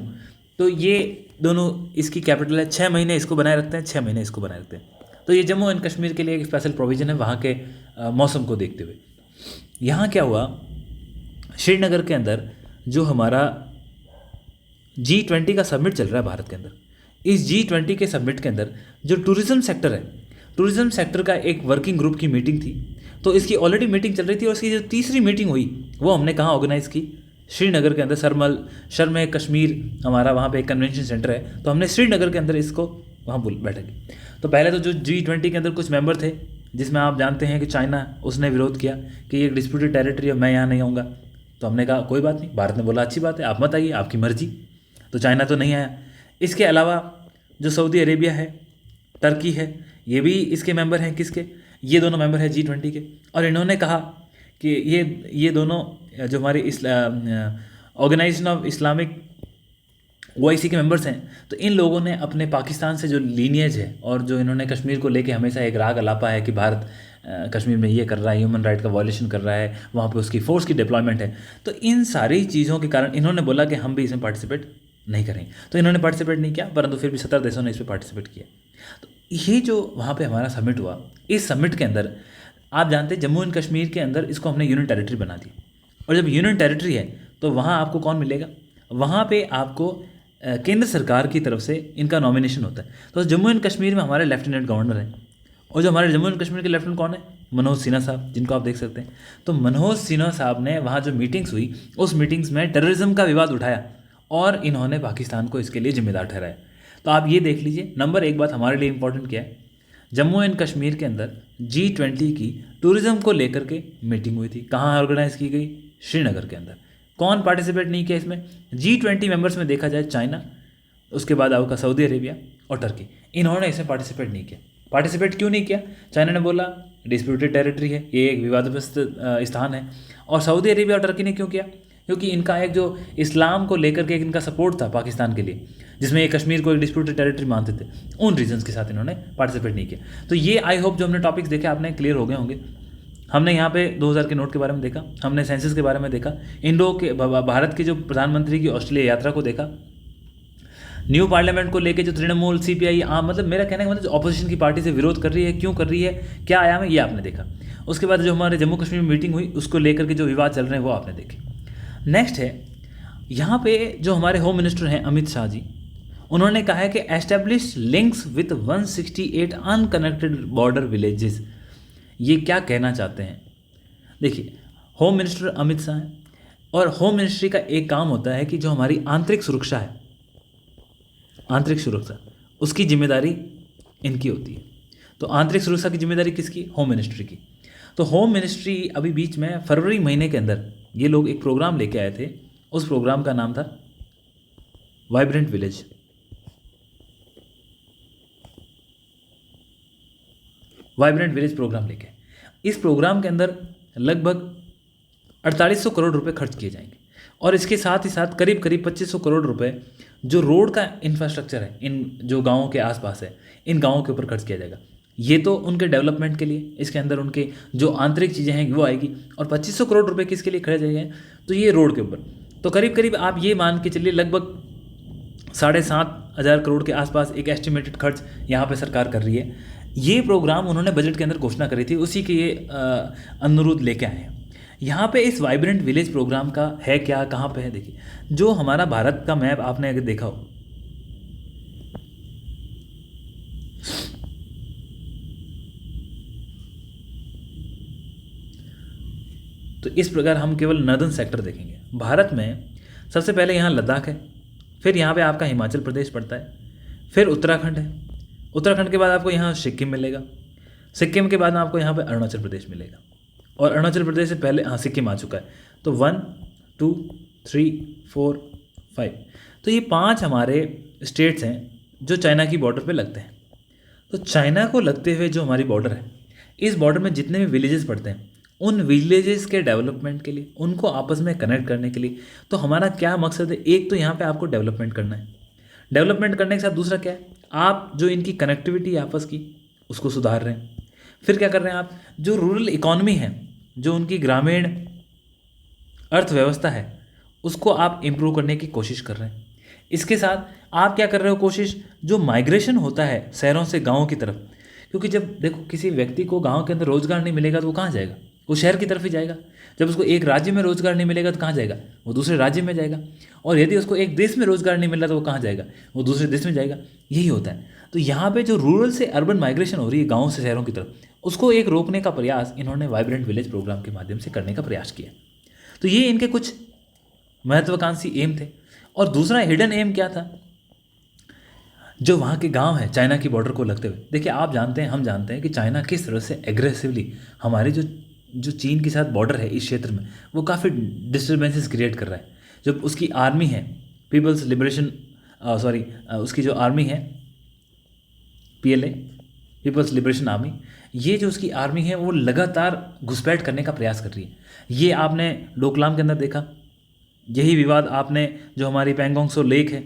तो ये दोनों इसकी कैपिटल है। 6 महीने इसको बनाए रखते हैं, 6 महीने इसको बनाए रखते हैं। तो ये जम्मू एंड कश्मीर के लिए एक स्पेशल प्रोविज़न है वहाँ के मौसम को देखते हुए। यहाँ क्या हुआ, श्रीनगर के अंदर जो हमारा G20 का समिट चल रहा है भारत के अंदर, इस G20 के समिट के अंदर जो टूरिज़्म सेक्टर है, टूरिज़्म सेक्टर का एक वर्किंग ग्रुप की मीटिंग थी। तो इसकी ऑलरेडी मीटिंग चल रही थी और इसकी जो तीसरी मीटिंग हुई वो हमने कहाँ ऑर्गेनाइज़ की, श्रीनगर के अंदर। शर्म कश्मीर हमारा वहाँ पे एक कन्वेंशन सेंटर है, तो हमने श्रीनगर के अंदर इसको वहाँ बैठक की। तो पहले तो जो G20 के अंदर कुछ मेंबर थे, जिसमें आप जानते हैं कि चाइना, उसने विरोध किया कि ये डिस्प्यूटेड टेरिटरी है, मैं यहाँ नहीं आऊँगा। तो हमने कहा कोई बात नहीं, भारत ने बोला अच्छी बात है, आप मत आइए, आपकी मर्जी। तो चाइना तो नहीं आया। इसके अलावा जो सऊदी अरेबिया है, टर्की है, ये भी इसके मेंबर हैं। किसके? ये दोनों मेंबर हैं G20 के। और इन्होंने कहा कि ये दोनों जो हमारी ऑर्गेनाइजेशन ऑफ इस्लामिक OIC के मेंबर्स हैं, तो इन लोगों ने अपने पाकिस्तान से जो लीनिएज है और जो इन्होंने कश्मीर को लेके हमेशा एक राग अलापा है कि भारत कश्मीर में ये कर रहा है, ह्यूमन राइट का वायलेशन कर रहा है, वहाँ पे उसकी फोर्स की डिप्लॉयमेंट है, तो इन सारी चीज़ों के कारण इन्होंने बोला कि हम भी इसमें पार्टिसिपेट नहीं करेंगे। तो इन्होंने पार्टिसिपेट नहीं किया, परंतु फिर भी 17 देशों ने इस पर पार्टिसिपेट किया। तो ये जो वहाँ पे हमारा समिट हुआ, इस समिट के अंदर आप जानते हैं जम्मू एंड कश्मीर के अंदर इसको हमने यूनियन टेरिटरी बना दी। और जब यूनियन टेरिटरी है तो वहाँ आपको कौन मिलेगा, वहाँ पे आपको केंद्र सरकार की तरफ से इनका नॉमिनेशन होता है। तो जम्मू एंड कश्मीर में हमारे लेफ्टिनेंट गवर्नर हैं, और जो हमारे जम्मू एंड कश्मीर के लेफ्टिनेंट कौन है, मनोज सिन्हा साहब, जिनको आप देख सकते हैं। तो मनोज सिन्हा साहब ने वहाँ जो मीटिंग्स हुई, उस मीटिंग्स में टेररिज्म का विवाद उठाया और इन्होंने पाकिस्तान को इसके लिए जिम्मेदार ठहराया। तो आप ये देख लीजिए, नंबर 1 बात हमारे लिए इंपॉर्टेंट क्या है, जम्मू एंड कश्मीर के अंदर G20 की टूरिज़्म को लेकर के मीटिंग हुई थी। कहाँ ऑर्गेनाइज़ की गई? श्रीनगर के अंदर। कौन पार्टिसिपेट नहीं किया इसमें? G20 मेंबर्स में देखा जाए चाइना, उसके बाद आपका सऊदी अरेबिया और टर्की, इन्होंने इसमें पार्टिसिपेट नहीं किया। पार्टिसिपेट क्यों नहीं किया? चाइना ने बोला डिस्प्यूटेड टेरिटरी है, ये एक विवादग्रस्त स्थान है। और सऊदी अरेबिया और टर्की ने क्यों किया? क्योंकि इनका एक जो इस्लाम को लेकर के एक इनका सपोर्ट था पाकिस्तान के लिए, जिसमें ये कश्मीर को एक डिस्प्यूटेड टेरिटरी मानते थे, उन रीजंस के साथ इन्होंने पार्टिसिपेट नहीं किया। तो ये आई होप जो हमने टॉपिक्स देखे आपने क्लियर हो गए होंगे। हमने यहाँ पे 2000 के नोट के बारे में देखा, हमने सेंसस के बारे में देखा, भारत के जो प्रधानमंत्री की ऑस्ट्रेलिया यात्रा को देखा, न्यू पार्लियामेंट को लेके जो तृणमूल, सीपीआई, आम, मतलब मेरा कहने का मतलब ऑपोजिशन की पार्टी से विरोध कर रही है, क्यों कर रही है, क्या आयाम है, ये आपने देखा। उसके बाद जो हमारे जम्मू कश्मीर में मीटिंग हुई, उसको लेकर के जो विवाद चल रहे हैं वो आपने देखे। नेक्स्ट है यहाँ पे जो हमारे होम मिनिस्टर हैं अमित शाह जी, उन्होंने कहा है कि establish links with 168 unconnected border villages. ये क्या कहना चाहते हैं? देखिए, होम मिनिस्टर अमित शाह हैं और होम मिनिस्ट्री का एक काम होता है कि जो हमारी आंतरिक सुरक्षा है, आंतरिक सुरक्षा, उसकी जिम्मेदारी इनकी होती है। तो आंतरिक सुरक्षा की जिम्मेदारी किसकी? होम मिनिस्ट्री की। तो होम मिनिस्ट्री अभी बीच में फरवरी महीने के अंदर ये लोग एक प्रोग्राम लेके आए थे, उस प्रोग्राम का नाम था vibrant village. Vibrant village program लेके, इस प्रोग्राम के अंदर लगभग 4800 करोड़ रुपए खर्च किए जाएंगे और इसके साथ ही साथ करीब करीब 2500 करोड़ रुपए जो रोड का इंफ्रास्ट्रक्चर है इन जो गाँवों के आसपास है, इन गाँवों के ऊपर खर्च किया जाएगा। ये तो उनके डेवलपमेंट के लिए, इसके अंदर उनके जो आंतरिक चीज़ें हैं वो आएगी। और 2500 करोड़ रुपए किसके लिए खर्च जाएंगे? तो ये रोड के ऊपर। तो करीब करीब आप ये मान के चलिए लगभग 7,500 करोड़ के आसपास एक एस्टिमेटेड खर्च यहाँ पे सरकार कर रही है। ये प्रोग्राम उन्होंने बजट के अंदर घोषणा करी थी, उसी के ये अनुरोध लेके आए हैं। यहाँ पे इस वाइब्रेंट विलेज प्रोग्राम का है क्या, कहाँ पे है? देखिए, जो हमारा भारत का मैप आपने अगर देखा हो, तो इस प्रकार हम केवल नॉर्दर्न सेक्टर देखेंगे। भारत में सबसे पहले यहाँ लद्दाख है, फिर यहाँ पे आपका हिमाचल प्रदेश पड़ता है, फिर उत्तराखंड है, उत्तराखंड के बाद आपको यहाँ सिक्किम मिलेगा, सिक्किम के बाद आपको यहाँ पे अरुणाचल प्रदेश मिलेगा, और अरुणाचल प्रदेश से पहले हाँ सिक्किम आ चुका है। तो 1 2 3 4 5, तो ये 5 हमारे स्टेट्स हैं जो चाइना की बॉर्डर पे लगते हैं। तो चाइना को लगते हुए जो हमारी बॉर्डर है, इस बॉर्डर में जितने भी विलेजेस पड़ते हैं, उन विलेजेस के डेवलपमेंट के लिए, उनको आपस में कनेक्ट करने के लिए, तो हमारा क्या मकसद है? एक तो यहाँ पे आपको डेवलपमेंट करना है। डेवलपमेंट करने के साथ दूसरा क्या है? आप जो इनकी कनेक्टिविटी आपस की उसको सुधार रहे हैं। फिर क्या कर रहे हैं आप? जो रूरल इकॉनमी है, जो उनकी ग्रामीण अर्थव्यवस्था है, उसको आप इम्प्रूव करने की कोशिश कर रहे हैं। इसके साथ आप क्या कर रहे हो? कोशिश, जो माइग्रेशन होता है शहरों से गाँव की तरफ, क्योंकि जब देखो किसी व्यक्ति को गाँव के अंदर रोजगार नहीं मिलेगा तो वो कहाँ जाएगा? वो शहर की तरफ ही जाएगा। जब उसको एक राज्य में रोजगार नहीं मिलेगा तो कहाँ जाएगा? वो दूसरे राज्य में जाएगा। और यदि उसको एक देश में रोजगार नहीं मिल रहा तो वो कहाँ जाएगा? वो दूसरे देश में जाएगा। यही होता है। तो यहाँ पे जो रूरल से अर्बन माइग्रेशन हो रही है गाँव से शहरों की तरफ, उसको एक रोकने का प्रयास इन्होंने वाइब्रेंट विलेज प्रोग्राम के माध्यम से करने का प्रयास किया। तो ये इनके कुछ महत्वाकांक्षी एम थे। और दूसरा हिडन एम क्या था? जो वहाँ के गांव है चाइना की बॉर्डर को लगते हुए, देखिए आप जानते हैं, हम जानते हैं कि चाइना किस तरह से एग्रेसिवली हमारी जो चीन के साथ बॉर्डर है इस क्षेत्र में, वो काफ़ी डिस्टर्बेंसेस क्रिएट कर रहा है। जब उसकी आर्मी है पीपल्स लिबरेशन उसकी जो आर्मी है PLA, पीपल्स लिबरेशन आर्मी, ये जो उसकी आर्मी है वो लगातार घुसपैठ करने का प्रयास कर रही है। ये आपने डोकलाम के अंदर देखा। यही विवाद आपने जो हमारी पैंगोंग सो लेक है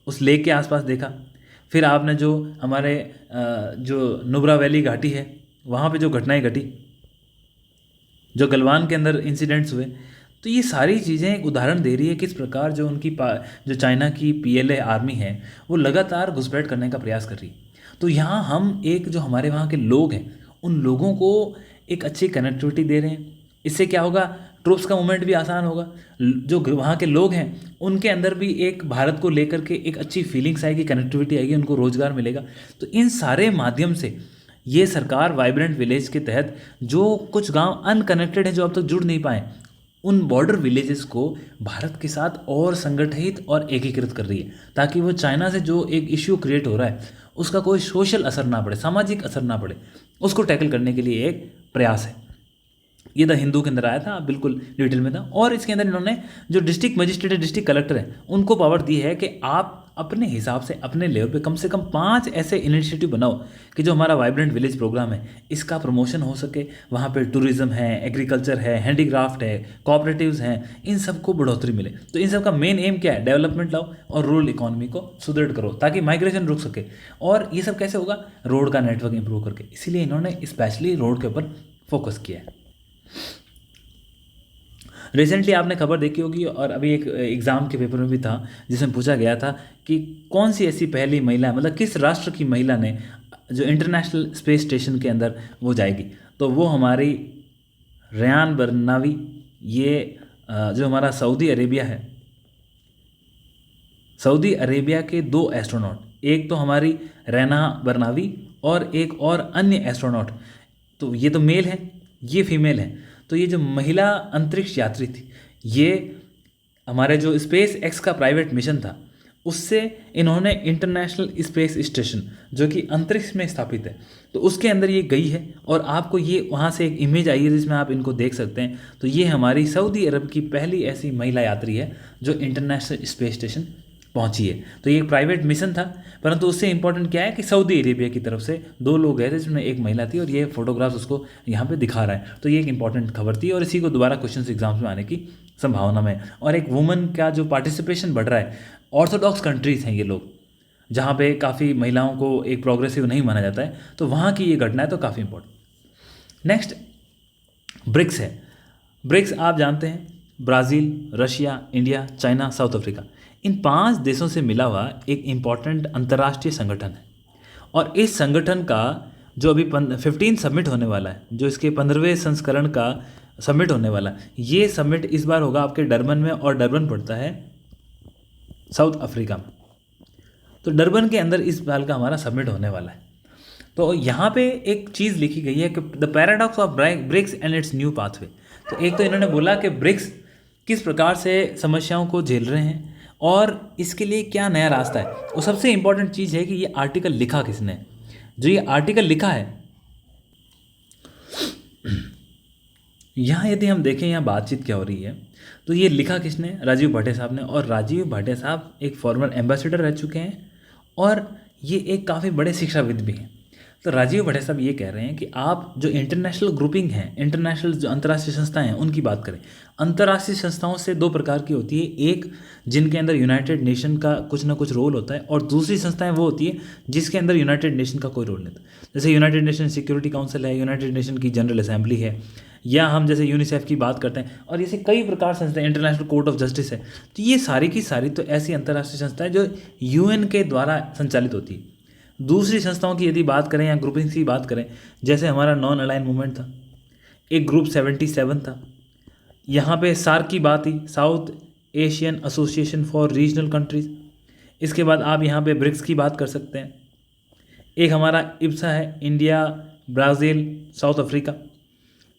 उस लेक के आसपास देखा। फिर आपने जो हमारे जो नुब्रा वैली घाटी है वहाँ पे जो घटनाएं घटी, जो गलवान के अंदर इंसिडेंट्स हुए, तो ये सारी चीज़ें एक उदाहरण दे रही है किस प्रकार जो उनकी जो चाइना की PLA आर्मी है वो लगातार घुसपैठ करने का प्रयास कर रही है। तो यहाँ हम एक जो हमारे वहाँ के लोग हैं उन लोगों को एक अच्छी कनेक्टिविटी दे रहे हैं। इससे क्या होगा? ट्रूप्स का मूवमेंट भी आसान होगा। जो वहाँ के लोग हैं उनके अंदर भी एक भारत को लेकर के एक अच्छी फीलिंग्स आएगी, कनेक्टिविटी आएगी, उनको रोजगार मिलेगा। तो इन सारे माध्यम से ये सरकार वाइब्रेंट विलेज के तहत जो कुछ गांव अनकनेक्टेड हैं, जो अब तक जुड़ नहीं पाए, उन बॉर्डर विलेजेस को भारत के साथ और संगठित और एकीकृत कर रही है, ताकि वो चाइना से जो एक इश्यू क्रिएट हो रहा है उसका कोई सोशल असर ना पड़े, सामाजिक असर ना पड़े, उसको टैकल करने के लिए एक प्रयास है। ये द हिंदू के अंदर आया था, बिल्कुल डिटेल में था। और इसके अंदर इन्होंने जो डिस्ट्रिक्ट मजिस्ट्रेट, डिस्ट्रिक्ट कलेक्टर हैं, उनको पावर दी है कि आप अपने हिसाब से अपने लेवल पे कम से कम 5 ऐसे इनिशिएटिव बनाओ कि जो हमारा वाइब्रेंट विलेज प्रोग्राम है इसका प्रमोशन हो सके। वहाँ पे टूरिज्म है, एग्रीकल्चर है, हैंडीक्राफ्ट है, कोऑपरेटिव्स हैं, इन सबको बढ़ोतरी मिले। तो इन सब का मेन एम क्या है? डेवलपमेंट लाओ और रूरल इकोनॉमी को सुदृढ़ करो ताकि माइग्रेशन रुक सके। और ये सब कैसे होगा? रोड का नेटवर्क इंप्रूव करके। इसीलिए इन्होंने स्पेशली रोड के ऊपर फोकस किया है। रिसेंटली आपने खबर देखी होगी और अभी एक एग्ज़ाम के पेपर में भी था जिसमें पूछा गया था कि कौन सी ऐसी पहली महिला, मतलब किस राष्ट्र की महिला ने जो इंटरनेशनल स्पेस स्टेशन के अंदर वो जाएगी। तो वो हमारी रेयान बरनावी, ये जो हमारा सऊदी अरेबिया है, सऊदी अरेबिया के 2 एस्ट्रोनॉट, एक तो हमारी रैना बरनावी और एक और अन्य एस्ट्रोनॉट, तो ये तो मेल है, ये फीमेल है। तो ये जो महिला अंतरिक्ष यात्री थी, ये हमारे जो स्पेस एक्स का प्राइवेट मिशन था उससे इन्होंने इंटरनेशनल स्पेस स्टेशन जो कि अंतरिक्ष में स्थापित है, तो उसके अंदर ये गई है। और आपको ये वहाँ से एक इमेज आई है जिसमें आप इनको देख सकते हैं। तो ये हमारी सऊदी अरब की पहली ऐसी महिला यात्री है जो इंटरनेशनल स्पेस स्टेशन पहुंची है। तो ये एक प्राइवेट मिशन था, परंतु उससे इंपॉर्टेंट क्या है कि सऊदी अरेबिया की तरफ से 2 लोग गए थे जिसमें एक महिला थी, और ये फोटोग्राफ्स उसको यहाँ पे दिखा रहा है। तो ये एक इंपॉर्टेंट खबर थी और इसी को दोबारा क्वेश्चन एग्जाम्स में आने की संभावना में। और एक वुमन का जो पार्टिसिपेशन बढ़ रहा है, ऑर्थोडॉक्स कंट्रीज़ हैं ये लोग जहाँ पे काफ़ी महिलाओं को एक प्रोग्रेसिव नहीं माना जाता है, तो वहाँ की ये घटना है, तो काफ़ी इंपॉर्टेंट। नेक्स्ट ब्रिक्स है। ब्रिक्स आप जानते हैं, Brazil, Russia, India, China, South Africa, इन 5 देशों से मिला हुआ एक इम्पॉर्टेंट अंतर्राष्ट्रीय संगठन है। और इस संगठन का जो अभी 15 समिट होने वाला है, जो इसके 15वें संस्करण का समिट होने वाला है, ये समिट इस बार होगा आपके डरबन में, और डरबन पड़ता है साउथ अफ्रीका में। तो डरबन के अंदर इस साल का हमारा समिट होने वाला है। तो यहाँ पे एक चीज़ लिखी गई है कि the paradox of BRICS and it's new pathway. तो एक तो इन्होंने बोला कि ब्रिक्स किस प्रकार से समस्याओं को झेल रहे हैं और इसके लिए क्या नया रास्ता है। और सबसे इम्पॉर्टेंट चीज़ है कि ये आर्टिकल लिखा किसने, जो ये आर्टिकल लिखा है यहाँ यदि हम देखें यहाँ बातचीत क्या हो रही है, तो ये लिखा किसने? राजीव भाटिया साहब ने। और राजीव भाटिया साहब एक फॉर्मर एम्बेसडर रह चुके हैं और ये एक काफ़ी बड़े शिक्षाविद भी हैं। तो राजीव भाटिया साहब ये कह रहे हैं कि आप जो इंटरनेशनल ग्रुपिंग है, इंटरनेशनल जो अंतर्राष्ट्रीय संस्थाएं हैं उनकी बात करें। अंतर्राष्ट्रीय संस्थाओं से 2 प्रकार की होती है, एक जिनके अंदर यूनाइटेड नेशन का कुछ ना कुछ रोल होता है, और दूसरी संस्थाएं वो होती है जिसके अंदर यूनाइटेड नेशन का कोई रोल नहीं होता। जैसे यूनाइटेड नेशन सिक्योरिटी काउंसिल है, यूनाइटेड नेशन की जनरल असेंबली है, या हम जैसे यूनिसेफ की बात करते हैं, और ऐसे कई प्रकार संस्थाएं, इंटरनेशनल कोर्ट ऑफ जस्टिस है। तो ये सारी की सारी तो ऐसी अंतर्राष्ट्रीय संस्थाएं जो यूएन के द्वारा संचालित होती है। दूसरी संस्थाओं की यदि बात करें या ग्रुपिंग्स की बात करें, जैसे हमारा नॉन अलाइन मूवमेंट था, एक ग्रुप 77 था, यहाँ पे सार्क की बात थी, south Asian association for regional countries. इसके बाद आप यहाँ पे ब्रिक्स की बात कर सकते हैं। एक हमारा इब्सा है, इंडिया, ब्राज़ील, साउथ अफ्रीका।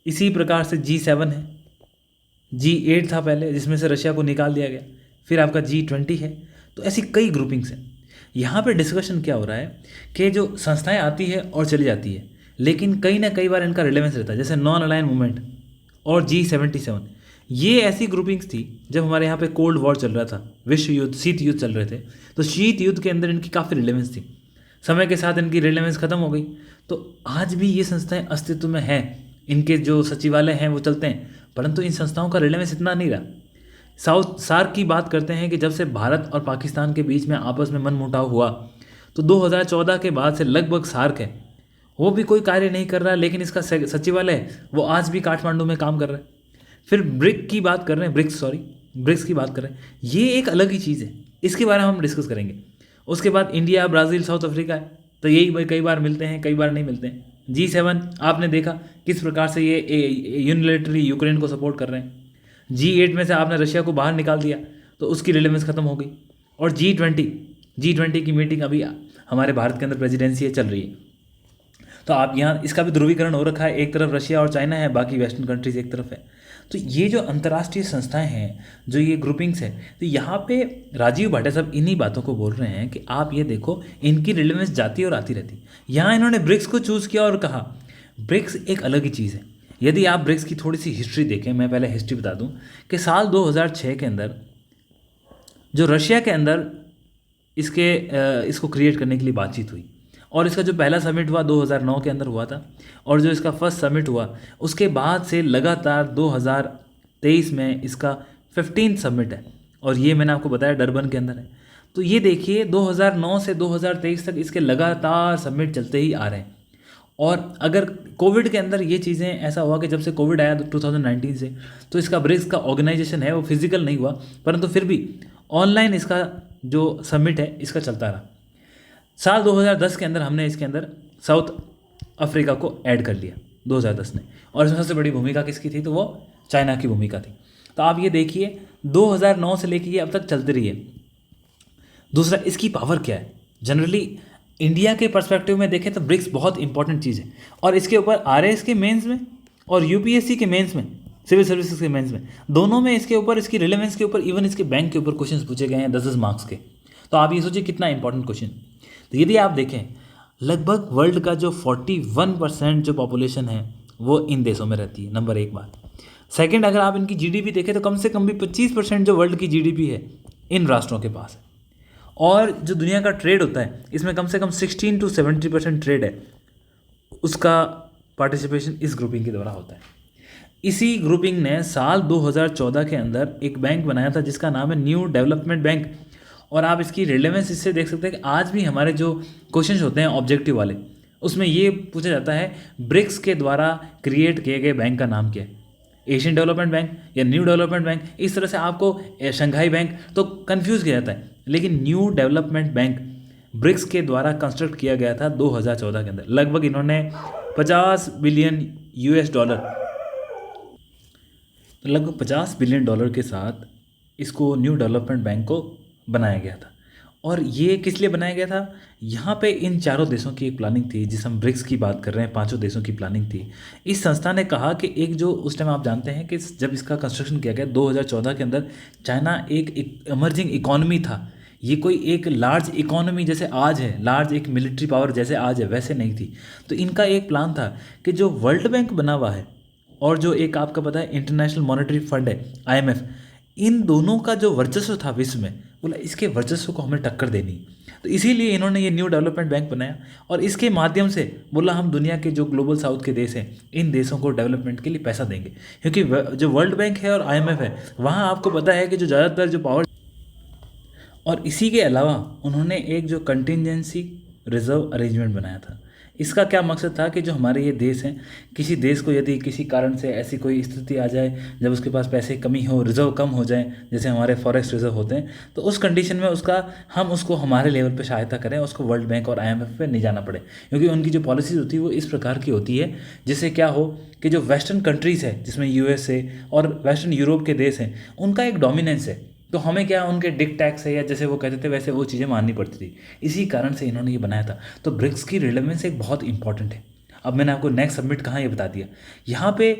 इसी प्रकार से G7 है, G8 था पहले जिसमें से रशिया को निकाल दिया गया, फिर आपका G20 है। तो ऐसी कई ग्रुपिंग्स हैं। यहाँ पे डिस्कशन क्या हो रहा है कि जो संस्थाएं आती है और चली जाती है, लेकिन कई ना कई बार इनका रिलेवेंस रहता है। जैसे नॉन अलाइन मूवमेंट और G77, ये ऐसी ग्रुपिंग्स थी जब हमारे यहाँ पे कोल्ड वॉर चल रहा था, विश्व युद्ध, शीत युद्ध चल रहे थे। तो शीत युद्ध के अंदर इनकी काफ़ी रिलेवेंस थी। समय के साथ इनकी रिलेवेंस ख़त्म हो गई, तो आज भी ये संस्थाएँ अस्तित्व में हैं, इनके जो सचिवालय हैं वो चलते हैं, परंतु इन संस्थाओं का रिलेवेंस इतना नहीं रहा। सार्क की बात करते हैं कि जब से भारत और पाकिस्तान के बीच में आपस में मनमुटाव हुआ, तो 2014 के बाद से लगभग सार्क है वो भी कोई कार्य नहीं कर रहा, लेकिन इसका सचिवालय वो आज भी काठमांडू में काम कर रहा है। फिर ब्रिक्स की बात कर रहे हैं, ये एक अलग ही चीज़ है, इसके बारे में हम डिस्कस करेंगे। उसके बाद इंडिया, ब्राज़ील, साउथ अफ्रीका है, तो यही कई बार मिलते हैं, कई बार नहीं मिलते हैं। G7 आपने देखा किस प्रकार से ये यूनिलैटरली यूक्रेन को सपोर्ट कर रहे हैं। G8 में से आपने रशिया को बाहर निकाल दिया, तो उसकी रिलेवेंस ख़त्म हो गई। और G20 की मीटिंग अभी हमारे भारत के अंदर प्रेसिडेंसी चल रही है। तो आप यहाँ इसका भी ध्रुवीकरण हो रखा है, एक तरफ रशिया और चाइना है, बाकी वेस्टर्न कंट्रीज एक तरफ है। तो ये जो अंतर्राष्ट्रीय संस्थाएं हैं, जो ये ग्रुपिंग्स हैं, तो यहाँ पे राजीव भाटिया साहब इन्हीं बातों को बोल रहे हैं कि आप ये देखो इनकी रिलेवेंस जाती और आती रहती। यहाँ इन्होंने ब्रिक्स को चूज़ किया और कहा ब्रिक्स एक अलग ही चीज़ है। यदि आप ब्रिक्स की थोड़ी सी हिस्ट्री देखें, मैं पहले हिस्ट्री बता दूं कि साल 2006 के अंदर जो रशिया के अंदर इसको क्रिएट करने के लिए बातचीत हुई। और इसका जो पहला समिट हुआ 2009 के अंदर हुआ था, और जो इसका फर्स्ट समिट हुआ उसके बाद से लगातार 2023 में इसका 15 समिट है, और ये मैंने आपको बताया डरबन के अंदर है। तो ये देखिए 2009 से 2023 तक इसके लगातार समिट चलते ही आ रहे हैं। और अगर कोविड के अंदर ये चीज़ें ऐसा हुआ कि जब से कोविड आया 2019 से, तो इसका ब्रिक्स का ऑर्गेनाइजेशन है वो फिजिकल नहीं हुआ, परंतु फिर भी ऑनलाइन इसका जो समिट है इसका चलता रहा। साल 2010 के अंदर हमने इसके अंदर साउथ अफ्रीका को ऐड कर लिया 2010 में, और इसमें सबसे बड़ी भूमिका किसकी थी, तो वो चाइना की भूमिका थी। तो आप ये देखिए 2009 से लेकर ये अब तक चलती रही है। दूसरा, इसकी पावर क्या है। जनरली इंडिया के पर्सपेक्टिव में देखें तो ब्रिक्स बहुत इंपॉर्टेंट चीज़ है, और इसके ऊपर आरएएस के मेंस में और यूपीएससी के मेंस में, सिविल सर्विसेज के मेंस में, दोनों में इसके ऊपर, इसकी रिलेवेंस के ऊपर, इवन इसके बैंक के ऊपर क्वेश्चन पूछे गए हैं 10 मार्क्स के। तो आप ये सोचिए कितना इंपॉर्टेंट क्वेश्चन। तो यदि आप देखें लगभग वर्ल्ड का जो 41% जो पॉपुलेशन है वो इन देशों में रहती है, नंबर एक बात। सेकंड, अगर आप इनकी जीडीपी देखें तो कम से कम भी 25% जो वर्ल्ड की जीडीपी है इन राष्ट्रों के पास है। और जो दुनिया का ट्रेड होता है इसमें कम से कम 16 to 70% ट्रेड है, उसका पार्टिसिपेशन इस ग्रुपिंग के द्वारा होता है। इसी ग्रुपिंग ने साल 2014 के अंदर एक बैंक बनाया था जिसका नाम है न्यू डेवलपमेंट बैंक। और आप इसकी रिलेवेंस इससे देख सकते हैं कि आज भी हमारे जो क्वेश्चंस होते हैं ऑब्जेक्टिव वाले, उसमें ये पूछा जाता है ब्रिक्स के द्वारा क्रिएट किए गए बैंक का नाम क्या है, एशियन डेवलपमेंट बैंक या न्यू डेवलपमेंट बैंक। इस तरह से आपको शंघाई बैंक तो कंफ्यूज किया जाता है, लेकिन न्यू डेवलपमेंट बैंक ब्रिक्स के द्वारा कंस्ट्रक्ट किया गया था 2014 के अंदर। लगभग इन्होंने 50 बिलियन यूएस डॉलर, तो लगभग 50 बिलियन डॉलर के साथ इसको न्यू डेवलपमेंट बैंक को बनाया गया था। और ये किस लिए बनाया गया था, यहाँ पे इन चारों देशों की एक प्लानिंग थी, जिस हम ब्रिक्स की बात कर रहे हैं, पांचों देशों की प्लानिंग थी। इस संस्था ने कहा कि एक जो उस टाइम आप जानते हैं कि जब इसका कंस्ट्रक्शन किया गया 2014 के अंदर, चाइना एक इमर्जिंग इकोनॉमी था। ये कोई एक लार्ज इकोनॉमी जैसे आज है, लार्ज एक मिलिट्री पावर जैसे आज है, वैसे नहीं थी। तो इनका एक प्लान था कि जो वर्ल्ड बैंक बना हुआ है और जो एक आपका पता है इंटरनेशनल मॉनेटरी फंड है IMF, इन दोनों का जो वर्चस्व था विश्व में, बोला इसके वर्चस्व को हमें टक्कर देनी। तो इसीलिए इन्होंने ये न्यू डेवलपमेंट बैंक बनाया, और इसके माध्यम से बोला हम दुनिया के जो ग्लोबल साउथ के देश हैं इन देशों को डेवलपमेंट के लिए पैसा देंगे। क्योंकि जो वर्ल्ड बैंक है और IMF है, वहाँ आपको पता है कि जो ज़्यादातर जो पावर, और इसी के अलावा उन्होंने एक जो कंटिजेंसी रिजर्व अरेंजमेंट बनाया था। इसका क्या मकसद था कि जो हमारे ये देश हैं, किसी देश को यदि किसी कारण से ऐसी कोई स्थिति आ जाए जब उसके पास पैसे कमी हो, रिजर्व कम हो जाए, जैसे हमारे फॉरेक्स रिजर्व होते हैं, तो उस कंडीशन में हम उसको हमारे लेवल पे सहायता करें, उसको वर्ल्ड बैंक और IMF पे नहीं जाना पड़े। क्योंकि उनकी जो पॉलिसीज़ होती है वो इस प्रकार की होती है जिससे क्या हो कि जो वेस्टर्न कंट्रीज़ है, जिसमें USA और वेस्टर्न यूरोप के देश हैं, उनका एक डोमिनेंस है, तो हमें क्या उनके डिक्टैक्स है या जैसे वो कहते थे वैसे वो चीज़ें माननी पड़ती थी। इसी कारण से इन्होंने ये बनाया था। तो ब्रिक्स की रिलेवेंस एक बहुत इंपॉर्टेंट है। अब मैंने आपको नेक्स्ट सबमिट कहाँ ये बता दिया। यहाँ पे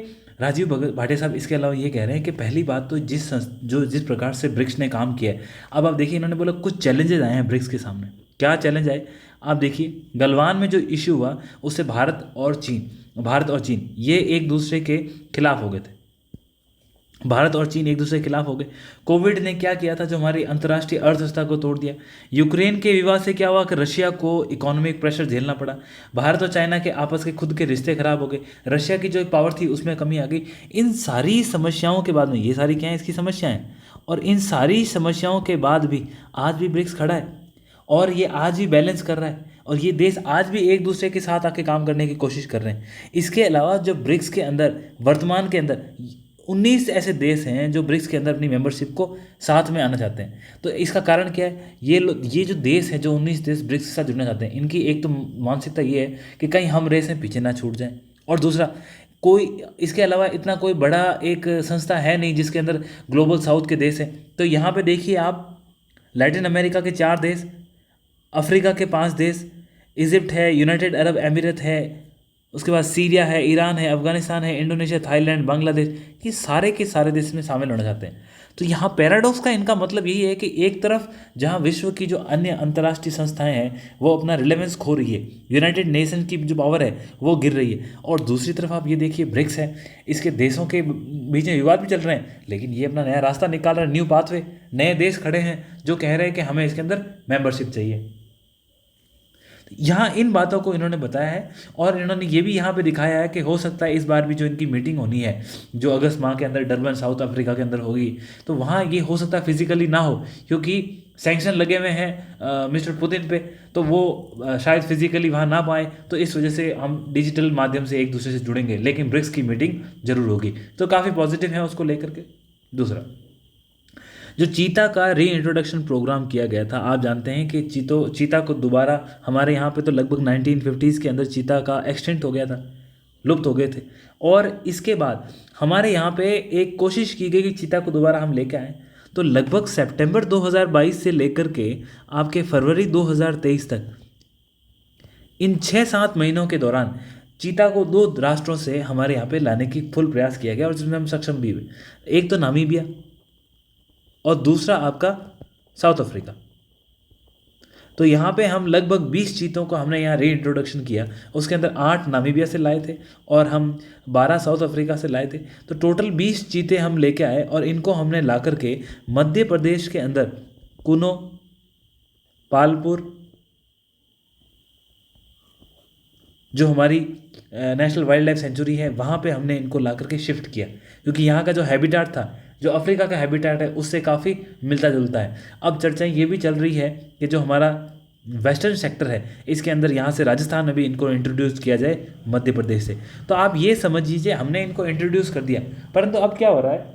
राजीव भाटिया साहब इसके अलावा ये कह रहे हैं कि पहली बात तो जिस प्रकार से ब्रिक्स ने काम किया है, अब आप देखिए इन्होंने बोला कुछ चैलेंजेस आए हैं ब्रिक्स के सामने। क्या चैलेंज आए आप देखिए। गलवान में जो इशू हुआ उससे भारत और चीन ये एक दूसरे के खिलाफ हो गए थे। भारत और चीन एक दूसरे के खिलाफ हो गए। कोविड ने क्या किया था, जो हमारी अंतर्राष्ट्रीय अर्थव्यवस्था को तोड़ दिया। यूक्रेन के विवाद से क्या हुआ कि रशिया को इकोनॉमिक प्रेशर झेलना पड़ा। भारत और चाइना के आपस के खुद के रिश्ते खराब हो गए। रशिया की जो पावर थी उसमें कमी आ गई। इन सारी समस्याओं के बाद में, ये सारी क्या है इसकी समस्याएं, और इन सारी समस्याओं के बाद भी आज भी ब्रिक्स खड़ा है और ये आज भी बैलेंस कर रहा है, और ये देश आज भी एक दूसरे के साथ आके काम करने की कोशिश कर रहे हैं। इसके अलावा जो ब्रिक्स के अंदर वर्तमान के अंदर 19 ऐसे देश हैं जो ब्रिक्स के अंदर अपनी मेंबरशिप को साथ में आना चाहते हैं। तो इसका कारण क्या है, ये जो देश हैं, जो 19 देश ब्रिक्स के साथ जुड़ना चाहते हैं, इनकी एक तो मानसिकता ये है कि कहीं हम रेस में पीछे ना छूट जाएं, और दूसरा कोई इसके अलावा इतना कोई बड़ा एक संस्था है नहीं जिसके अंदर ग्लोबल साउथ के देश हैं। तो यहाँ पे देखिए आप, लैटिन अमेरिका के 4 देश, अफ्रीका के 5 देश, इजिप्ट है, यूनाइटेड अरब अमीरत है, उसके बाद सीरिया है, ईरान है, अफगानिस्तान है, इंडोनेशिया, थाईलैंड, बांग्लादेश, ये सारे के सारे देश में शामिल होना चाहते हैं। तो यहाँ पैराडॉक्स का इनका मतलब यही है कि एक तरफ जहाँ विश्व की जो अन्य अंतर्राष्ट्रीय संस्थाएं हैं वो अपना रिलेवेंस खो रही है, यूनाइटेड नेशन की जो पावर है वो गिर रही है, और दूसरी तरफ आप ये देखिए ब्रिक्स है, इसके देशों के बीच में विवाद भी चल रहे हैं, लेकिन ये अपना नया रास्ता निकाल रहा है, न्यू पाथवे, नए देश खड़े हैं जो कह रहे हैं कि हमें इसके अंदर मेंबरशिप चाहिए। यहाँ इन बातों को इन्होंने बताया है, और इन्होंने ये भी यहाँ पे दिखाया है कि हो सकता है इस बार भी जो इनकी मीटिंग होनी है जो अगस्त माह के अंदर डरबन साउथ अफ्रीका के अंदर होगी, तो वहाँ ये हो सकता है फिजिकली ना हो, क्योंकि सैंक्शन लगे हुए हैं मिस्टर पुतिन पे, तो वो शायद फिजिकली वहाँ ना पाए, तो इस वजह से हम डिजिटल माध्यम से एक दूसरे से जुड़ेंगे, लेकिन ब्रिक्स की मीटिंग जरूर होगी, तो काफ़ी पॉजिटिव है उसको लेकर के। दूसरा, जो चीता का री इंट्रोडक्शन प्रोग्राम किया गया था, आप जानते हैं कि चीता को दोबारा, हमारे यहाँ पे तो लगभग 1950s के अंदर चीता का एक्सटेंट हो गया था, लुप्त हो गए थे, और इसके बाद हमारे यहाँ पे एक कोशिश की गई कि चीता को दोबारा हम लेके आएँ, तो लगभग सितंबर 2022 से लेकर के आपके फरवरी 2023 तक, इन 6-7 महीनों के दौरान चीता को 2 राष्ट्रों से हमारे यहाँ पे लाने की फुल प्रयास किया गया, और जिसमें हम सक्षम भी हुए। एक तो नामीबिया और दूसरा आपका साउथ अफ्रीका। तो यहाँ पे हम लगभग 20 चीतों को हमने यहाँ री इंट्रोडक्शन किया, उसके अंदर 8 नामीबिया से लाए थे और हम 12 साउथ अफ्रीका से लाए थे, तो टोटल 20 चीते हम लेके आए, और इनको हमने ला करके मध्य प्रदेश के अंदर कुनो, पालपुर, जो हमारी नेशनल वाइल्ड लाइफ सेंचुरी है, वहाँ पे हमने इनको ला करके शिफ्ट किया, क्योंकि यहाँ का जो हैबिटाट था, जो अफ्रीका का हैबिटाट है, उससे काफ़ी मिलता जुलता है। अब चर्चाएं ये भी चल रही है कि जो हमारा वेस्टर्न सेक्टर है, इसके अंदर यहाँ से राजस्थान में भी इनको इंट्रोड्यूस किया जाए मध्य प्रदेश से। तो आप ये समझ लीजिए हमने इनको इंट्रोड्यूस कर दिया, परंतु अब क्या हो रहा है,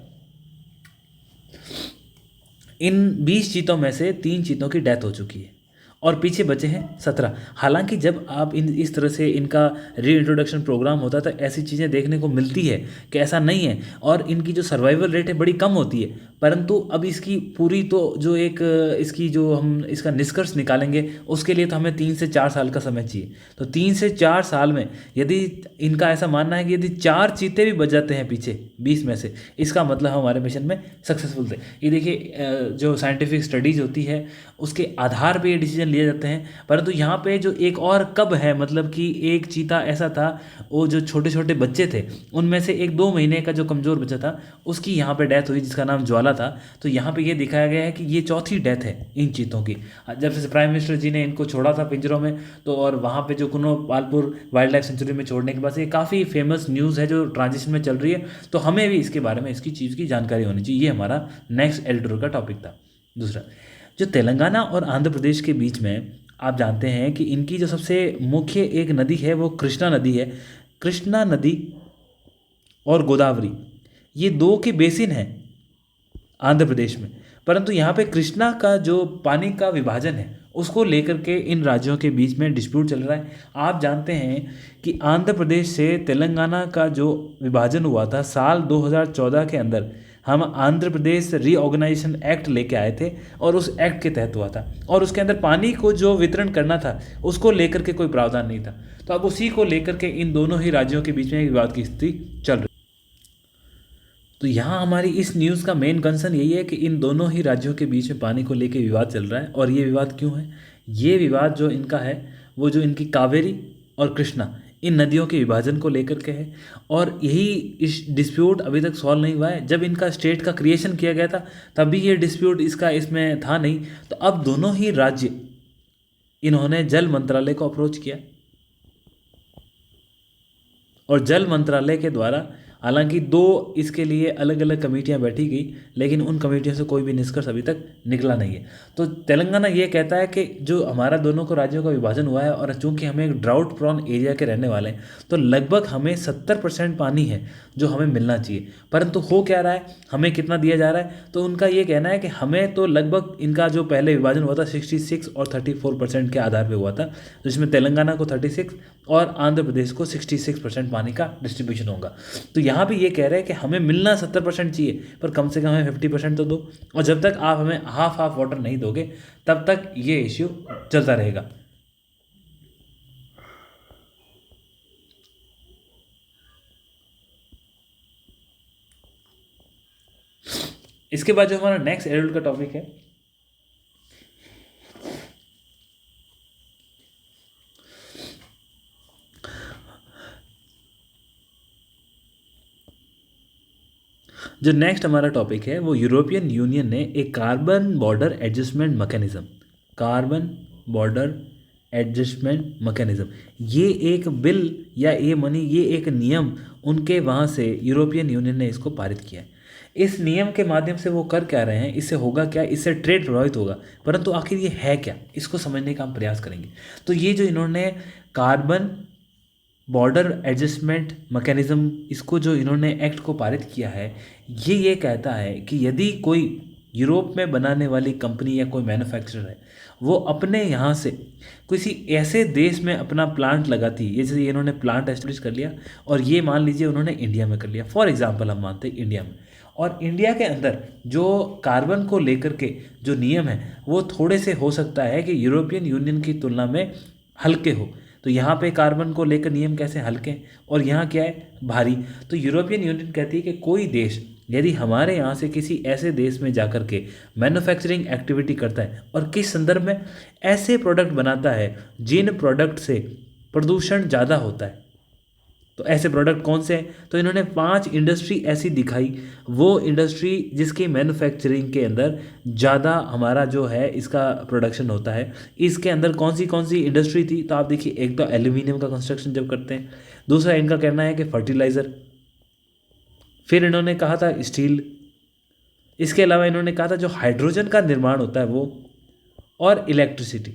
इन 20 चीतों में से 3 चीतों की डेथ हो चुकी है और पीछे बचे हैं 17। हालांकि जब आप इस तरह से इनका री इंट्रोडक्शन प्रोग्राम होता है तो ऐसी चीज़ें देखने को मिलती है कि ऐसा नहीं है, और इनकी जो सर्वाइवल रेट है बड़ी कम होती है, परंतु अब इसकी पूरी तो जो एक इसकी जो हम इसका निष्कर्ष निकालेंगे उसके लिए तो हमें 3 से 4 साल का समय चाहिए। तो 3 से 4 साल में यदि इनका ऐसा मानना है कि यदि 4 चीते भी बच जाते हैं पीछे 20 में से, इसका मतलब हम हमारे मिशन में सक्सेसफुल थे। ये देखिए जो साइंटिफिक स्टडीज़ होती है उसके आधार पे ये डिसीजन लिए जाते हैं, परंतु यहाँ पे जो एक और कब है, मतलब कि एक चीता ऐसा था, वो जो छोटे छोटे बच्चे थे उनमें से एक 2 महीने का जो कमज़ोर बच्चा था उसकी यहाँ पे डेथ हुई, जिसका नाम ज्वाला था। तो यहाँ पे ये दिखाया गया है कि ये चौथी डेथ है इन चीतों की, जब से प्राइम मिनिस्टर जी ने इनको छोड़ा था पिंजरों में, तो और वहाँ पे जो कुनो पालपुर वाइल्ड लाइफ सेंचुरी में छोड़ने के बाद ये काफ़ी फेमस न्यूज़ है जो ट्रांजिशन में चल रही है, तो हमें भी इसके बारे में इसकी चीज़ की जानकारी होनी चाहिए। ये हमारा नेक्स्ट एडिटोरियल का टॉपिक था। दूसरा, जो तेलंगाना और आंध्र प्रदेश के बीच में आप जानते हैं कि इनकी जो सबसे मुख्य एक नदी है वो कृष्णा नदी है। कृष्णा नदी और गोदावरी, ये 2 के बेसिन हैं आंध्र प्रदेश में, परंतु यहाँ पे कृष्णा का जो पानी का विभाजन है उसको लेकर के इन राज्यों के बीच में डिस्प्यूट चल रहा है। आप जानते हैं कि आंध्र प्रदेश से तेलंगाना का जो विभाजन हुआ था साल 2014 के अंदर, हम आंध्र प्रदेश रीऑर्गेनाइजेशन एक्ट लेके आए थे और उस एक्ट के तहत हुआ था, और उसके अंदर पानी को जो वितरण करना था उसको लेकर के कोई प्रावधान नहीं था। तो अब उसी को लेकर के इन दोनों ही राज्यों के बीच में एक विवाद की स्थिति चल रही। तो यहाँ हमारी इस न्यूज़ का मेन कंसर्न यही है कि इन दोनों ही राज्यों के बीच में पानी को लेकर विवाद चल रहा है। और ये विवाद क्यों है? ये विवाद जो इनका है वो जो इनकी कावेरी और कृष्णा इन नदियों के विभाजन को लेकर के है, और यही इस डिस्प्यूट अभी तक सॉल्व नहीं हुआ है। जब इनका स्टेट का क्रिएशन किया गया था तभी ये डिस्प्यूट इसका इसमें था नहीं। तो अब दोनों ही राज्य, इन्होंने जल मंत्रालय को अप्रोच किया, और जल मंत्रालय के द्वारा हालांकि 2 इसके लिए अलग अलग कमेटियां बैठी गई, लेकिन उन कमेटियों से कोई भी निष्कर्ष अभी तक निकला नहीं है। तो तेलंगाना ये कहता है कि जो हमारा दोनों को राज्यों का विभाजन हुआ है, और चूंकि हमें एक ड्राउट प्रॉन एरिया के रहने वाले हैं, तो लगभग हमें 70% पानी है जो हमें मिलना चाहिए। परंतु हो क्या रहा है, हमें कितना दिया जा रहा है? तो उनका ये कहना है कि हमें तो लगभग, इनका जो पहले विभाजन हुआ था 66 और 34% के आधार पर हुआ था, जिसमें तेलंगाना को 36 और आंध्र प्रदेश को 66% पानी का डिस्ट्रीब्यूशन होगा। तो यहाँ भी ये कह रहे हैं कि हमें मिलना 70% चाहिए, पर कम से कम हमें 50% तो दो, और जब तक आप हमें हाफ वाटर नहीं दोगे तब तक ये इश्यू चलता रहेगा। इसके बाद जो हमारा नेक्स्ट एडल्ट का टॉपिक है, जो नेक्स्ट हमारा टॉपिक है वो यूरोपियन यूनियन ने एक carbon border adjustment mechanism, carbon border adjustment mechanism, ये एक बिल या ये मनी, ये एक नियम उनके वहाँ से यूरोपियन यूनियन ने इसको पारित किया है। इस नियम के माध्यम से वो कर क्या रहे हैं, इससे होगा क्या, इससे ट्रेड प्रभावित होगा, परंतु आखिर ये है क्या, इसको समझने का हम प्रयास करेंगे। तो ये जो इन्होंने कार्बन बॉर्डर एडजस्टमेंट मैकेनिज्म, इसको जो इन्होंने एक्ट को पारित किया है, ये कहता है कि यदि कोई यूरोप में बनाने वाली कंपनी या कोई मैन्युफैक्चरर है, वो अपने यहाँ से किसी ऐसे देश में अपना प्लांट लगाती है, जैसे इन्होंने प्लांट एस्टेब्लिश कर लिया और ये मान लीजिए उन्होंने इंडिया में कर लिया, फॉर एग्जांपल हम मानते हैं इंडिया में, और इंडिया के अंदर जो कार्बन को लेकर के जो नियम है वो थोड़े से हो सकता है कि यूरोपियन यूनियन की तुलना में हल्के हो। तो यहाँ पे कार्बन को लेकर नियम कैसे हल्के और यहाँ क्या है भारी। तो यूरोपियन यूनियन कहती है कि कोई देश यदि हमारे यहाँ से किसी ऐसे देश में जाकर के मैन्युफैक्चरिंग एक्टिविटी करता है और किस संदर्भ में, ऐसे प्रोडक्ट बनाता है जिन प्रोडक्ट से प्रदूषण ज़्यादा होता है, तो ऐसे प्रोडक्ट कौन से हैं, तो इन्होंने 5 इंडस्ट्री ऐसी दिखाई, वो इंडस्ट्री जिसकी मैन्युफैक्चरिंग के अंदर ज़्यादा हमारा जो है इसका प्रोडक्शन होता है। इसके अंदर कौन सी इंडस्ट्री थी, तो आप देखिए, एक तो एल्यूमिनियम का कंस्ट्रक्शन जब करते हैं, दूसरा इनका कहना है कि फर्टिलाइज़र, फिर इन्होंने कहा था स्टील, इसके अलावा इन्होंने कहा था जो हाइड्रोजन का निर्माण होता है वो, और इलेक्ट्रिसिटी,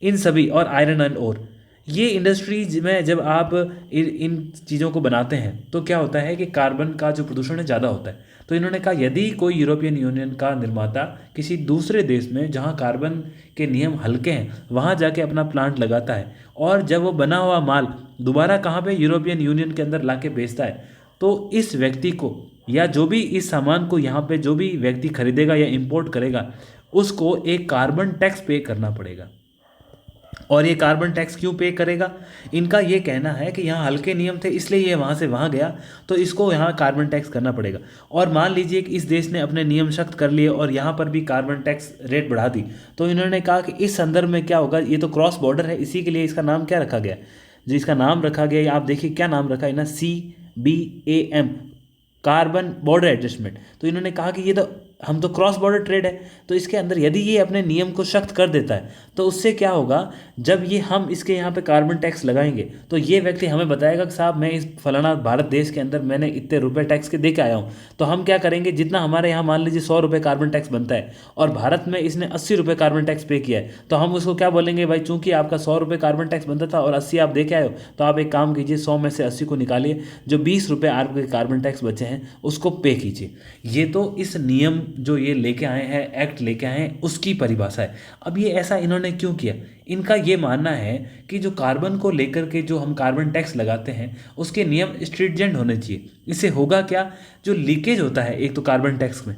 इन सभी, और आयरन एंड ओर, ये इंडस्ट्रीज में जब आप इन चीज़ों को बनाते हैं तो क्या होता है कि कार्बन का जो प्रदूषण है ज़्यादा होता है। तो इन्होंने कहा यदि कोई यूरोपियन यूनियन का निर्माता किसी दूसरे देश में जहाँ कार्बन के नियम हल्के हैं वहाँ जाके अपना प्लांट लगाता है और जब वो बना हुआ माल दोबारा कहाँ पे यूरोपियन यूनियन के अंदर ला के बेचता है, तो इस व्यक्ति को या जो भी इस सामान को यहाँ पे जो भी व्यक्ति खरीदेगा या इंपोर्ट करेगा उसको एक कार्बन टैक्स पे करना पड़ेगा। और ये कार्बन टैक्स क्यों पे करेगा, इनका ये कहना है कि यहाँ हल्के नियम थे इसलिए ये वहाँ से वहाँ गया, तो इसको यहाँ कार्बन टैक्स करना पड़ेगा। और मान लीजिए कि इस देश ने अपने नियम सख्त कर लिए और यहाँ पर भी कार्बन टैक्स रेट बढ़ा दी, तो इन्होंने कहा कि इस संदर्भ में क्या होगा, ये तो क्रॉस बॉर्डर है, इसी के लिए इसका नाम क्या रखा गया, जो इसका नाम रखा गया, आप देखिए क्या नाम रखा है ना, CBAM, कार्बन बॉर्डर एडजस्टमेंट। तो इन्होंने कहा कि ये तो हम तो क्रॉस बॉर्डर ट्रेड है, तो इसके अंदर यदि ये अपने नियम को सख्त कर देता है तो उससे क्या होगा, जब ये हम इसके यहाँ पे कार्बन टैक्स लगाएंगे तो ये व्यक्ति हमें बताएगा कि साहब मैं इस फलाना भारत देश के अंदर मैंने इतने रुपए टैक्स के दे के आया हूँ। तो हम क्या करेंगे, जितना हमारे यहाँ मान लीजिए 100 रुपये कार्बन टैक्स बनता है और भारत में इसने 80 रुपये कार्बन टैक्स पे किया है, तो हम उसको क्या बोलेंगे, भाई चूंकि आपका 100 रुपये कार्बन टैक्स बनता था और 80 आप दे के आए हो, तो आप एक काम कीजिए 100 में से 80 को निकालिए, जो 20 रुपये आपके कार्बन टैक्स बचे हैं उसको पे कीजिए। ये तो इस नियम जो ये लेके आए हैं, एक्ट लेके आए हैं, उसकी परिभाषा है। अब ये ऐसा इन्होंने क्यों किया, इनका ये मानना है कि जो कार्बन को लेकर के जो हम कार्बन टैक्स लगाते हैं उसके नियम स्ट्रिंजेंट होने चाहिए। इससे होगा क्या, जो लीकेज होता है एक तो कार्बन टैक्स में,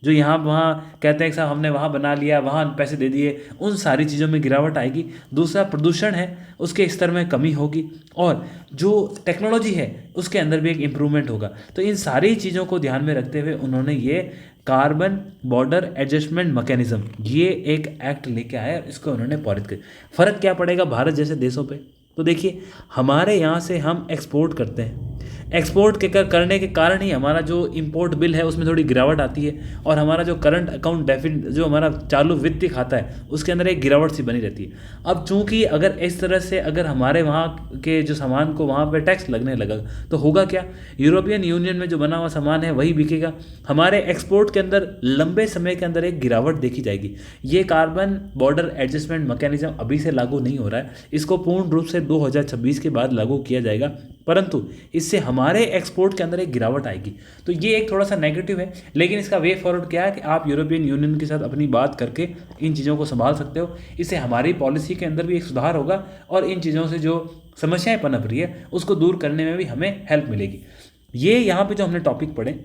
जो यहाँ वहाँ कहते हैं कि साहब हमने वहाँ बना लिया, वहाँ पैसे दे दिए, उन सारी चीज़ों में गिरावट आएगी। दूसरा प्रदूषण है उसके स्तर में कमी होगी, और जो टेक्नोलॉजी है उसके अंदर भी एक इम्प्रूवमेंट होगा। तो इन सारी चीज़ों को ध्यान में रखते हुए उन्होंने ये कार्बन बॉर्डर एडजस्टमेंट मैकेनिज्म, ये एक एक्ट लेके आया, इसको उन्होंने पारित किया। फ़र्क क्या पड़ेगा भारत जैसे देशों पे, तो देखिए हमारे यहाँ से हम एक्सपोर्ट करते हैं, एक्सपोर्ट के करने के कारण ही हमारा जो इंपोर्ट बिल है उसमें थोड़ी गिरावट आती है, और हमारा जो करंट अकाउंट डेफिट जो हमारा चालू वित्तीय खाता है उसके अंदर एक गिरावट सी बनी रहती है। अब चूंकि अगर इस तरह से अगर हमारे वहाँ के जो सामान को वहाँ पे टैक्स लगने लगा तो होगा क्या, यूरोपियन यूनियन में जो बना हुआ सामान है वही बिकेगा, हमारे एक्सपोर्ट के अंदर लंबे समय के अंदर एक गिरावट देखी जाएगी। ये कार्बन बॉर्डर एडजस्टमेंट मैकेनिज्म अभी से लागू नहीं हो रहा है, इसको पूर्ण रूप से 2026 के बाद लागू किया जाएगा, परंतु इससे हमारे एक्सपोर्ट के अंदर एक गिरावट आएगी। तो ये एक थोड़ा सा नेगेटिव है, लेकिन इसका वे फॉरवर्ड क्या है कि आप यूरोपियन यूनियन के साथ अपनी बात करके इन चीज़ों को संभाल सकते हो। इससे हमारी पॉलिसी के अंदर भी एक सुधार होगा और इन चीज़ों से जो समस्याएं पनप रही है उसको दूर करने में भी हमें हेल्प मिलेगी। ये यहाँ पे जो हमने टॉपिक पढ़े,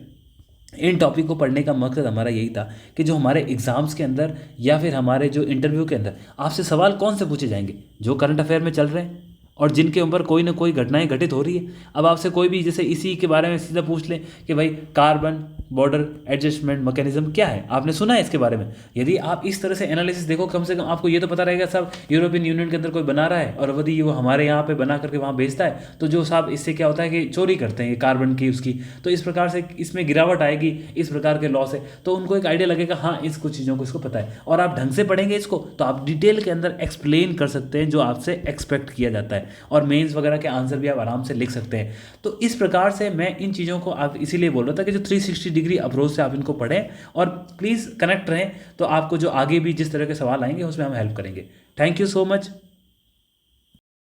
इन टॉपिक को पढ़ने का मकसद हमारा यही था कि जो हमारे एग्ज़ाम्स के अंदर या फिर हमारे जो इंटरव्यू के अंदर आपसे सवाल कौन से पूछे जाएंगे, जो करंट अफेयर में चल रहे हैं और जिनके ऊपर कोई ना कोई घटनाएं घटित हो रही है। अब आपसे कोई भी जैसे इसी के बारे में सीधा पूछ लें कि भाई कार्बन बॉर्डर एडजस्टमेंट मैकेनिज्म क्या है, आपने सुना है इसके बारे में? यदि आप इस तरह से एनालिसिस देखो, कम से कम आपको ये तो पता रहेगा साहब यूरोपियन यूनियन के अंदर कोई बना रहा है और यदि वो हमारे यहाँ पे बना करके वहाँ बेचता है तो जो साहब इससे क्या होता है कि चोरी करते हैं ये कार्बन की उसकी, तो इस प्रकार से इसमें गिरावट आएगी इस प्रकार के लॉ से, तो उनको एक आइडिया लगेगा हाँ इस कुछ चीज़ों को इसको पता है, और आप ढंग से पढ़ेंगे इसको तो आप डिटेल के अंदर एक्सप्लेन कर सकते हैं जो आपसे एक्सपेक्ट किया जाता है, और मेंस वगैरह के आंसर भी आप आराम से लिख सकते हैं। तो इस प्रकार से मैं इन चीज़ों को आप इसीलिए बोल रहा था कि जो 360 डिग्री अप्रोच से आप इनको पढ़ें और प्लीज़ कनेक्ट रहें, तो आपको जो आगे भी जिस तरह के सवाल आएंगे उसमें हम हेल्प करेंगे। Thank you so much.